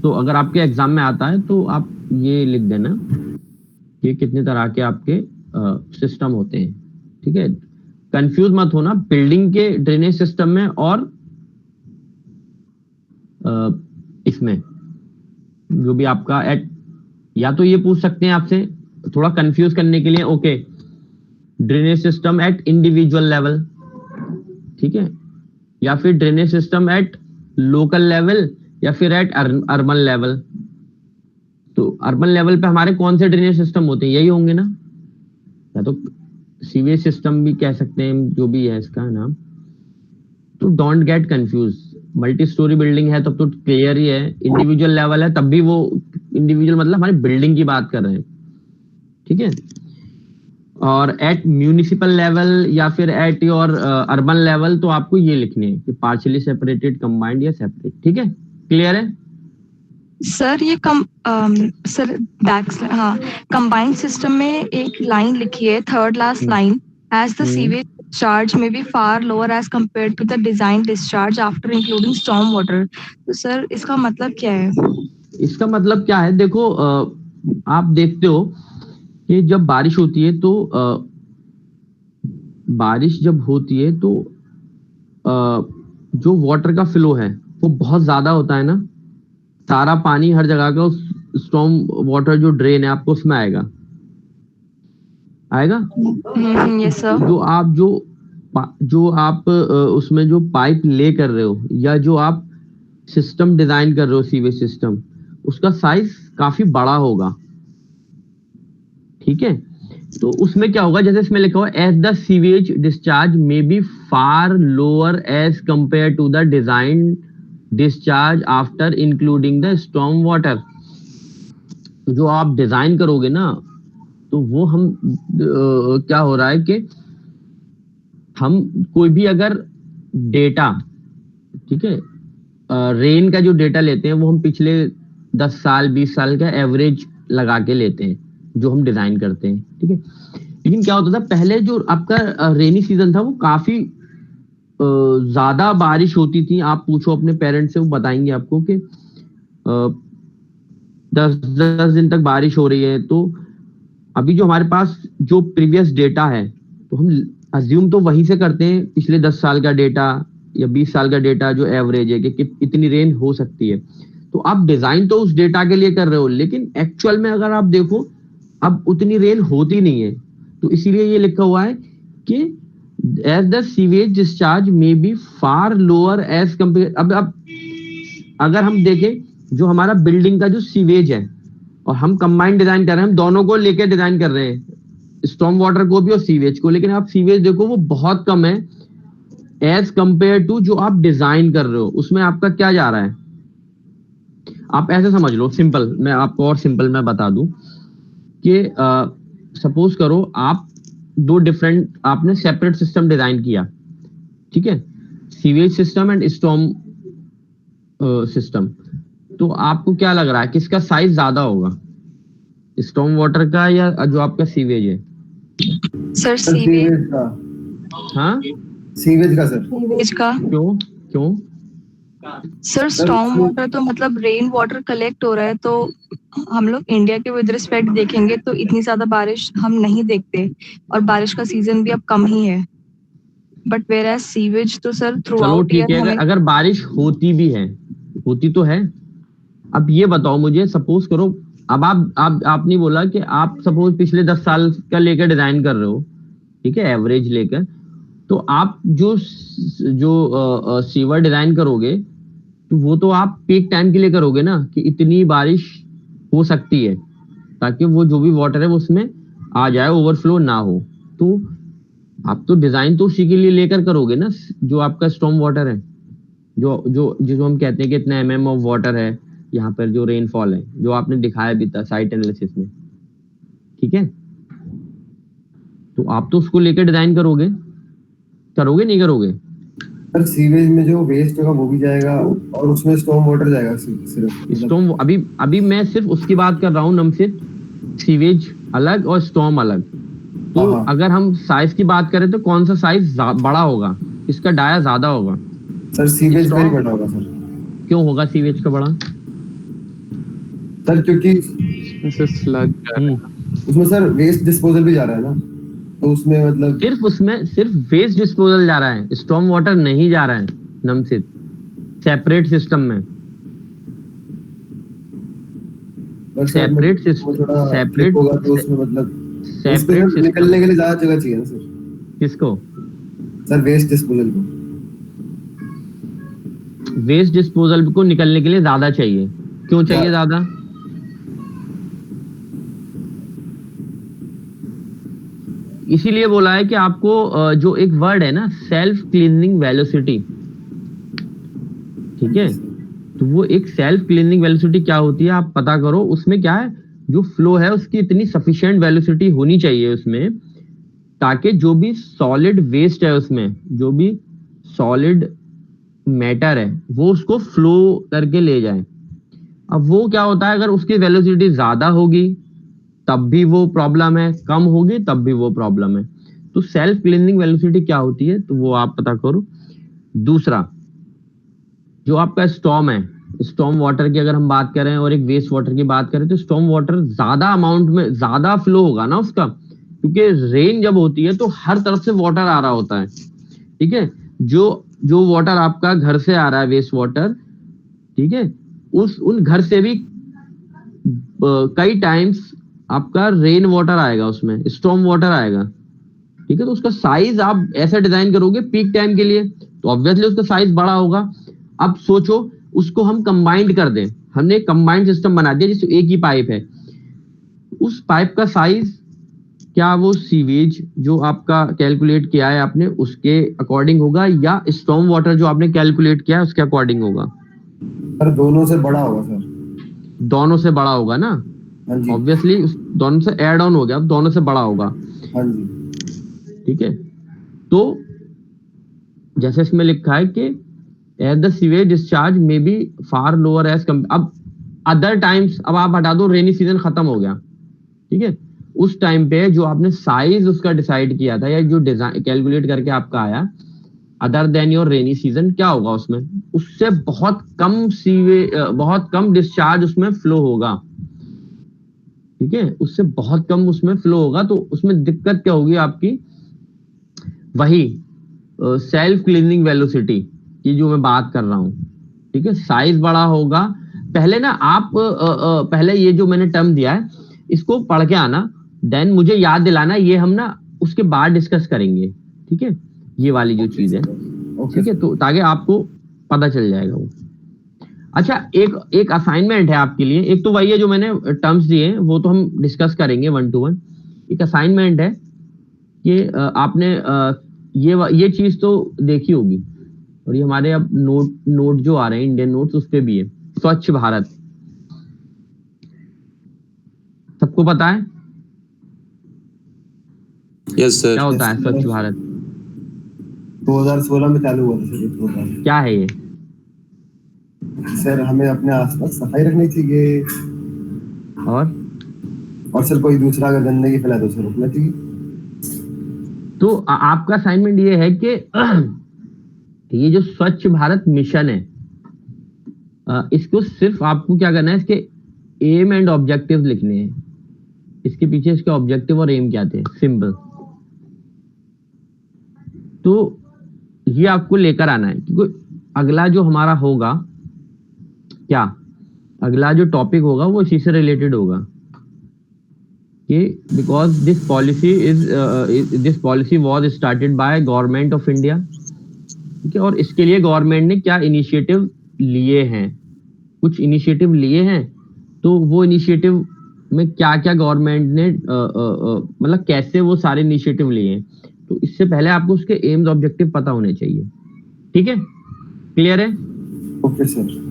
तो अगर आपके एग्जाम में आता है तो आप ये लिख देना कि कितने तरह के आपके सिस्टम होते हैं, ठीक है। कंफ्यूज मत होना बिल्डिंग के ड्रेनेज सिस्टम में और इसमें जो भी आपका एट, या तो ये पूछ सकते हैं आपसे थोड़ा कंफ्यूज करने के लिए, okay, drainage system eight individual level, ठीक है, या फिर drainage system at local level, या फिर एट अर्बन लेवल। तो अर्बन लेवल पे हमारे कौन से ड्रेनेज सिस्टम होते हैं, यही होंगे ना, या तो सीवेज सिस्टम भी कह सकते हैं, जो भी है इसका नाम। तो don't get confuse, multi storey building है तब तो क्लियर ही है, इंडिविजुअल लेवल है तब भी वो इंडिविजुअल मतलब हमारी बिल्डिंग की बात कर रहे हैं, ठीक है। और एट म्यूनिसिपल लेवल या फिर एट योर अर्बन लेवल तो आपको ये लिखने है कि पार्शियली सेपरेटेड, कंबाइंड या सेपरेट, ठीक है। क्लियर है सर? ये सर हाँ, कंबाइंड सिस्टम में एक लाइन लिखी है, third last line, as the sewage discharge may be far lower as compared to the design discharge after including storm water. तो सर इसका मतलब क्या है? इसका मतलब क्या है, देखो आप देखते हो कि जब बारिश होती है तो बारिश जब होती है तो जो वाटर का फ्लो है वो बहुत ज्यादा होता है ना, सारा पानी हर जगह का उस स्टॉर्म वाटर जो ड्रेन है आपको उसमें आएगा। Yes sir. जो आप उसमें जो पाइप ले कर रहे हो, या जो आप सिस्टम डिजाइन कर रहे हो सीवेज सिस्टम, उसका साइज काफी बड़ा होगा, ठीक है। तो उसमें क्या होगा, जैसे इसमें लिखा हुआ as the sewage discharge may be far lower as compare to the design discharge after including the storm water. जो आप डिजाइन करोगे ना, तो वो हम क्या हो रहा है कि हम कोई भी अगर डेटा, ठीक है, रेन का जो डेटा लेते हैं वो हम पिछले 10 साल 20 साल का एवरेज लगा के लेते हैं जो हम डिजाइन करते हैं, ठीक है। लेकिन क्या होता था पहले, जो आपका रेनी सीजन था वो काफी ज्यादा बारिश होती थी। आप पूछो अपने पेरेंट्स से, वो बताएंगे आपको कि 10 दिन तक बारिश हो रही है। तो अभी जो हमारे पास जो प्रीवियस डेटा है, तो हम अज्यूम तो वहीं से करते हैं, पिछले 10 साल का डेटा या 20 साल का डेटा जो एवरेज है कि इतनी रेन हो सकती है। तो आप डिजाइन तो उस डेटा के लिए कर रहे हो, लेकिन एक्चुअल में अगर आप देखो अब उतनी रेन होती नहीं है। तो इसीलिए ये लिखा हुआ है कि as the sewage discharge may be far lower as compare. अब अगर हम देखें जो हमारा बिल्डिंग का जो सीवेज है, और हम कंबाइंड डिजाइन कर रहे हैं, हम दोनों को लेकर डिजाइन कर रहे हैं, स्टॉर्म वाटर को भी और सीवेज को, लेकिन आप सीवेज देखो वो बहुत कम है एज कंपेयर टू जो आप डिजाइन कर रहे हो। उसमें आपका क्या जा रहा है, आप ऐसे समझ लो सिंपल, मैं आपको और सिंपल मैं बता दूं कि सपोज करो आप दो डिफरेंट, आपने सेपरेट सिस्टम डिजाइन किया, ठीक है, sewage system and storm system. तो आपको क्या लग रहा है किसका साइज ज्यादा होगा, स्टॉर्म वाटर का या जो आपका सीवेज है? सर सीवेज का। हाँ, सीवेज का सर। सीवेज का। क्यों क्यों? सर स्टॉर्म वाटर तो मतलब रेन वाटर कलेक्ट हो रहा है, तो हम लोग इंडिया के विद रिस्पेक्ट देखेंगे तो इतनी ज्यादा बारिश हम नहीं देखते, और बारिश का सीजन भी अब कम ही है। बट वेयर एज सीवेज तो सर थ्रू चलो आउट ठीक है, अगर बारिश होती भी है, होती तो है। अब ये बताओ मुझे, सपोज करो, अब आपने बोला कि आप सपोज पिछले 10 साल का लेकर डिजाइन कर रहे हो, ठीक है, एवरेज लेकर। तो आप जो सीवर डिजाइन करोगे, तो वो तो आप पीक टाइम के लिए करोगे ना, कि इतनी बारिश हो सकती है, ताकि वो जो भी वाटर है वो उसमें आ जाए, ओवरफ्लो ना हो। तो आप तो डिजाइन तो उसी के लिए लेकर करोगे ना, जो आपका स्टॉर्म वाटर है, जो हम कहते हैं कि इतना mm ऑफ वाटर है यहाँ पर, जो रेनफॉल है, जो आपने दिखाया भी था साइट एनालिसिस में, ठीक है। तो आप तो उसको लेकर डिजाइन करोगे नहीं करोगे? सर सीवेज में जो वेस्ट होगा वो भी जाएगा, और उसमें स्टॉर्म वाटर जाएगा सिर्फ। स्टॉर्म अभी मैं सिर्फ उसकी बात कर रहा हूँ, नम से सीवेज अलग और स्टॉर्म अलग। तो अगर हम साइज की बात करें तो कौन सा साइज बड़ा होगा, इसका डाया ज्यादा होगा? सर सीवेज का ही बड़ा होगा सर। क्यों होगा सीवेज का बड़ा? सर क्योंकि उसमें सर वेस्ट डिस्पोजल भी जा रहा है ना, तो उसमें मतलब सिर्फ वेस्ट डिस्पोजल जा रहा है, स्टॉर्म वाटर नहीं जा रहा है नमसित, सेपरेट सिस्टम में। सेपरेट होगा तो उसमें मतलब सेपरेट निकलने के लिए ज्यादा जगह चाहिए ना सर। किसको? सर वेस्ट डिस्पोजल को। वेस्ट डिस्पोजल को निकलने के लिए ज्यादा चाहिए। क्यों चाहिए ज्यादा? इसीलिए बोला है कि आपको जो एक वर्ड है ना, सेल्फ क्लीनिंग वेलोसिटी, ठीक है, तो वो एक सेल्फ क्लीनिंग वेलोसिटी क्या होती है आप पता करो। उसमें क्या है, जो फ्लो है उसकी इतनी सफिशिएंट वेलोसिटी होनी चाहिए उसमें, ताकि जो भी सॉलिड वेस्ट है उसमें, जो भी सॉलिड मैटर है, वो उसको फ्लो करके ले जाए। अब वो क्या होता है, अगर उसकी वेलोसिटी ज्यादा होगी तब भी वो प्रॉब्लम है, कम होगी तब भी वो प्रॉब्लम है। तो सेल्फ क्लीनिंग वेलोसिटी क्या होती है, तो वो आप पता करो। दूसरा, जो आपका स्टॉर्म है, स्टॉर्म वाटर की अगर हम बात करें और एक वेस्ट वाटर की बात करें, तो स्टॉर्म वाटर ज्यादा अमाउंट में ज्यादा फ्लो होगा ना उसका, क्योंकि रेन जब होती है तो हर तरफ से वाटर आ रहा होता है, ठीक है। जो वाटर आपका घर से आ रहा है, वेस्ट वाटर, ठीक है, उन घर से भी कई टाइम्स आपका रेन वाटर आएगा, उसमें स्टॉर्म वाटर आएगा, ठीक है। तो उसका साइज आप ऐसा डिजाइन करोगे पीक टाइम के लिए, तो ऑब्वियसली उसका साइज बड़ा होगा। अब सोचो उसको हम कंबाइंड कर दें, हमने एक कंबाइंड सिस्टम बना दिया जिसमें एक ही पाइप है, उस पाइप का साइज क्या वो सीवेज जो आपका कैलकुलेट किया है आपने उसके अकॉर्डिंग होगा या स्टॉर्म वाटर जो आपने कैलकुलेट किया है उसके अकॉर्डिंग होगा? सर दोनों से बड़ा होगा सर। दोनों से बड़ा होगा ना, हाँ जी। ऑब्वियसली दोनों से ऐड ऑन हो गया, दोनों से बड़ा होगा। हाँ जी। ठीक है, तो जैसे इसमें लिखा है कि as the sewage discharge may be far lower as अब अदर टाइम्स, अब आप हटा दो, रेनी सीजन खत्म हो गया, ठीक है, उस टाइम पे जो आपने साइज उसका डिसाइड किया था या जो डिजाइन कैलकुलेट करके आपका आया, other than your rainy season, क्या होगा उसमें? उससे बहुत कम डिस्चार्ज उसमें फ्लो होगा। ठीक है, उससे बहुत कम उसमें फ्लो होगा, तो उसमें दिक्कत क्या होगी आपकी? वही सेल्फ क्लीनिंग वेलोसिटी की जो मैं बात कर रहा हूं। ठीक है, साइज बड़ा होगा। पहले ना आप पहले ये जो मैंने टर्म दिया है इसको पढ़ के आना, देन मुझे याद दिलाना, ये हम ना उसके बाद डिस्कस करेंगे। ठीक है, ये वाली जो चीज है, ठीक है, तो ताकि आपको पता चल जाएगा वो। अच्छा, एक असाइनमेंट है आपके लिए, एक तो वही है जो मैंने टर्म्स दिए हैं वो तो हम डिस्कस करेंगे 1 to 1। एक असाइनमेंट है कि आपने ये चीज तो देखी होगी, और ये हमारे अब नोट जो आ रहे हैं इंडियन नोट्स उस पे भी है, स्वच्छ भारत। सबको पता है? Yes sir. क्या होता है स्वच्छ भारत? 2016 में चालू हुआ था सर ये प्रोग्राम। क्या है ये? सर हमें अपने आसपास सफाई रखनी चाहिए, और सर कोई दूसरा अगर गंदगी फैला तो उसे रोकना चाहिए। तो आपका असाइनमेंट ये है कि ये जो स्वच्छ भारत मिशन है, इसको सिर्फ आपको क्या करना है, इसके एम एंड ऑब्जेक्टिव लिखने हैं। इसके पीछे इसके ऑब्जेक्टिव और एम क्या थे, सिंपल। तो ये आपको लेकर आना है, क्योंकि अगला जो हमारा होगा, क्या अगला जो टॉपिक होगा वो इसी से रिलेटेड होगा कि because this policy was started by government of India. ठीक है, और इसके लिए गवर्नमेंट ने क्या इनिशिएटिव लिए हैं, कुछ इनिशिएटिव लिए हैं। तो वो इनिशिएटिव में क्या क्या गवर्नमेंट ने मतलब कैसे वो सारे इनिशिएटिव लिए हैं, तो इससे पहले आपको उसके एम्स ऑब्जेक्टिव पता होने चाहिए। ठीक है, क्लियर है? Okay sir.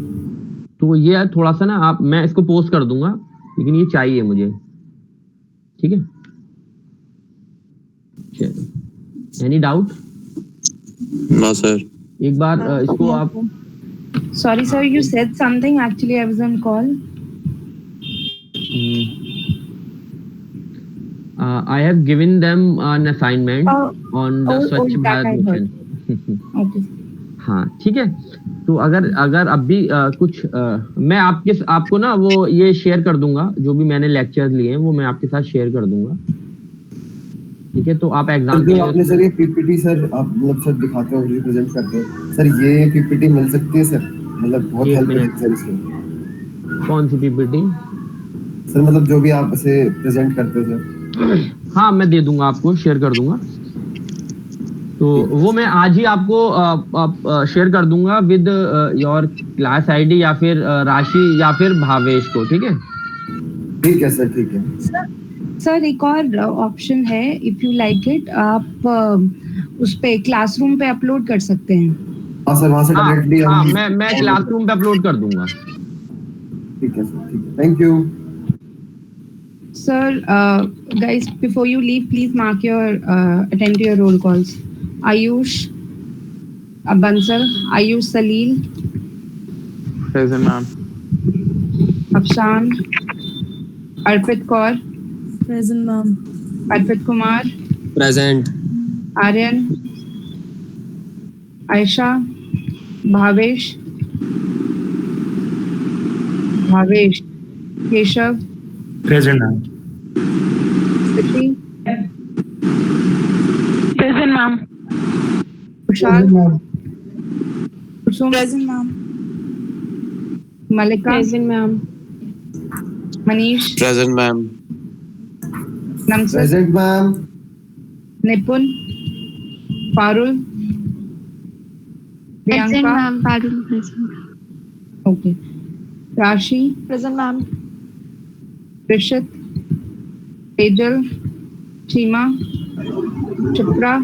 तो ये थोड़ा सा ना आप, मैं इसको पोस्ट कर दूंगा, लेकिन ये चाहिए मुझे। ठीक है, चलो, एनी डाउट? No sir. एक बार इसको आप, Sorry, sir, you said something. Actually, I was on call. I have given them an assignment on the Swachh Bharat mission. Okay. हाँ, ठीक है। तो अगर अभी कुछ मैं आपको ना वो ये शेयर कर दूंगा, जो भी मैंने लेक्चर लिए हैं वो मैं आपके साथ शेयर कर दूंगा। ठीक है, तो आप एग्जाम के आपने सर ये पीपीटी सर आप मतलब सर दिखाते हो, रिप्रेजेंट करते हो सर, ये पीपीटी मिल सकती है सर? मतलब बहुत हेल्प मिलेगी सर इसमें। कौन सी पीपीटी सर? मतलब जो भी आप ऐसे प्रेजेंट करते हो सर। हाँ, मैं दे दूंगा, आपको शेयर कर दूंगा। तो वो मैं आज ही आपको शेयर कर दूंगा विद योर क्लास आईडी, या फिर राशि या फिर भावेश को। ठीक है? ठीक है सर, ठीक है सर। एक और ऑप्शन है, इफ यू लाइक इट, आप उस पे क्लासरूम पे अपलोड कर सकते हैं। हाँ सर, वहाँ से डायरेक्टली मैं क्लासरूम पे अपलोड कर दूंगा। ठीक है सर, ठीक है, thank you sir. Guys, before you leave, please mark your attend to your roll calls. Ayush Bansal, Ayush Salil, Present ma'am. Afshan, Arpit Kaur, Present ma'am. Arpit Kumar, Present. Aryan, Aisha, Bhavesh, Keshav, Present ma'am. Siti, Present ma'am. Kushal, Kusum, Present ma'am. Malika, Present ma'am. Manish, Present ma'am. Namsat, present ma'am. Nipun, Parul, Present Priyanka, ma'am. Parul present. Okay. Rashi, Present, ma'am. Rishit, Tejal, Chima, Chipra,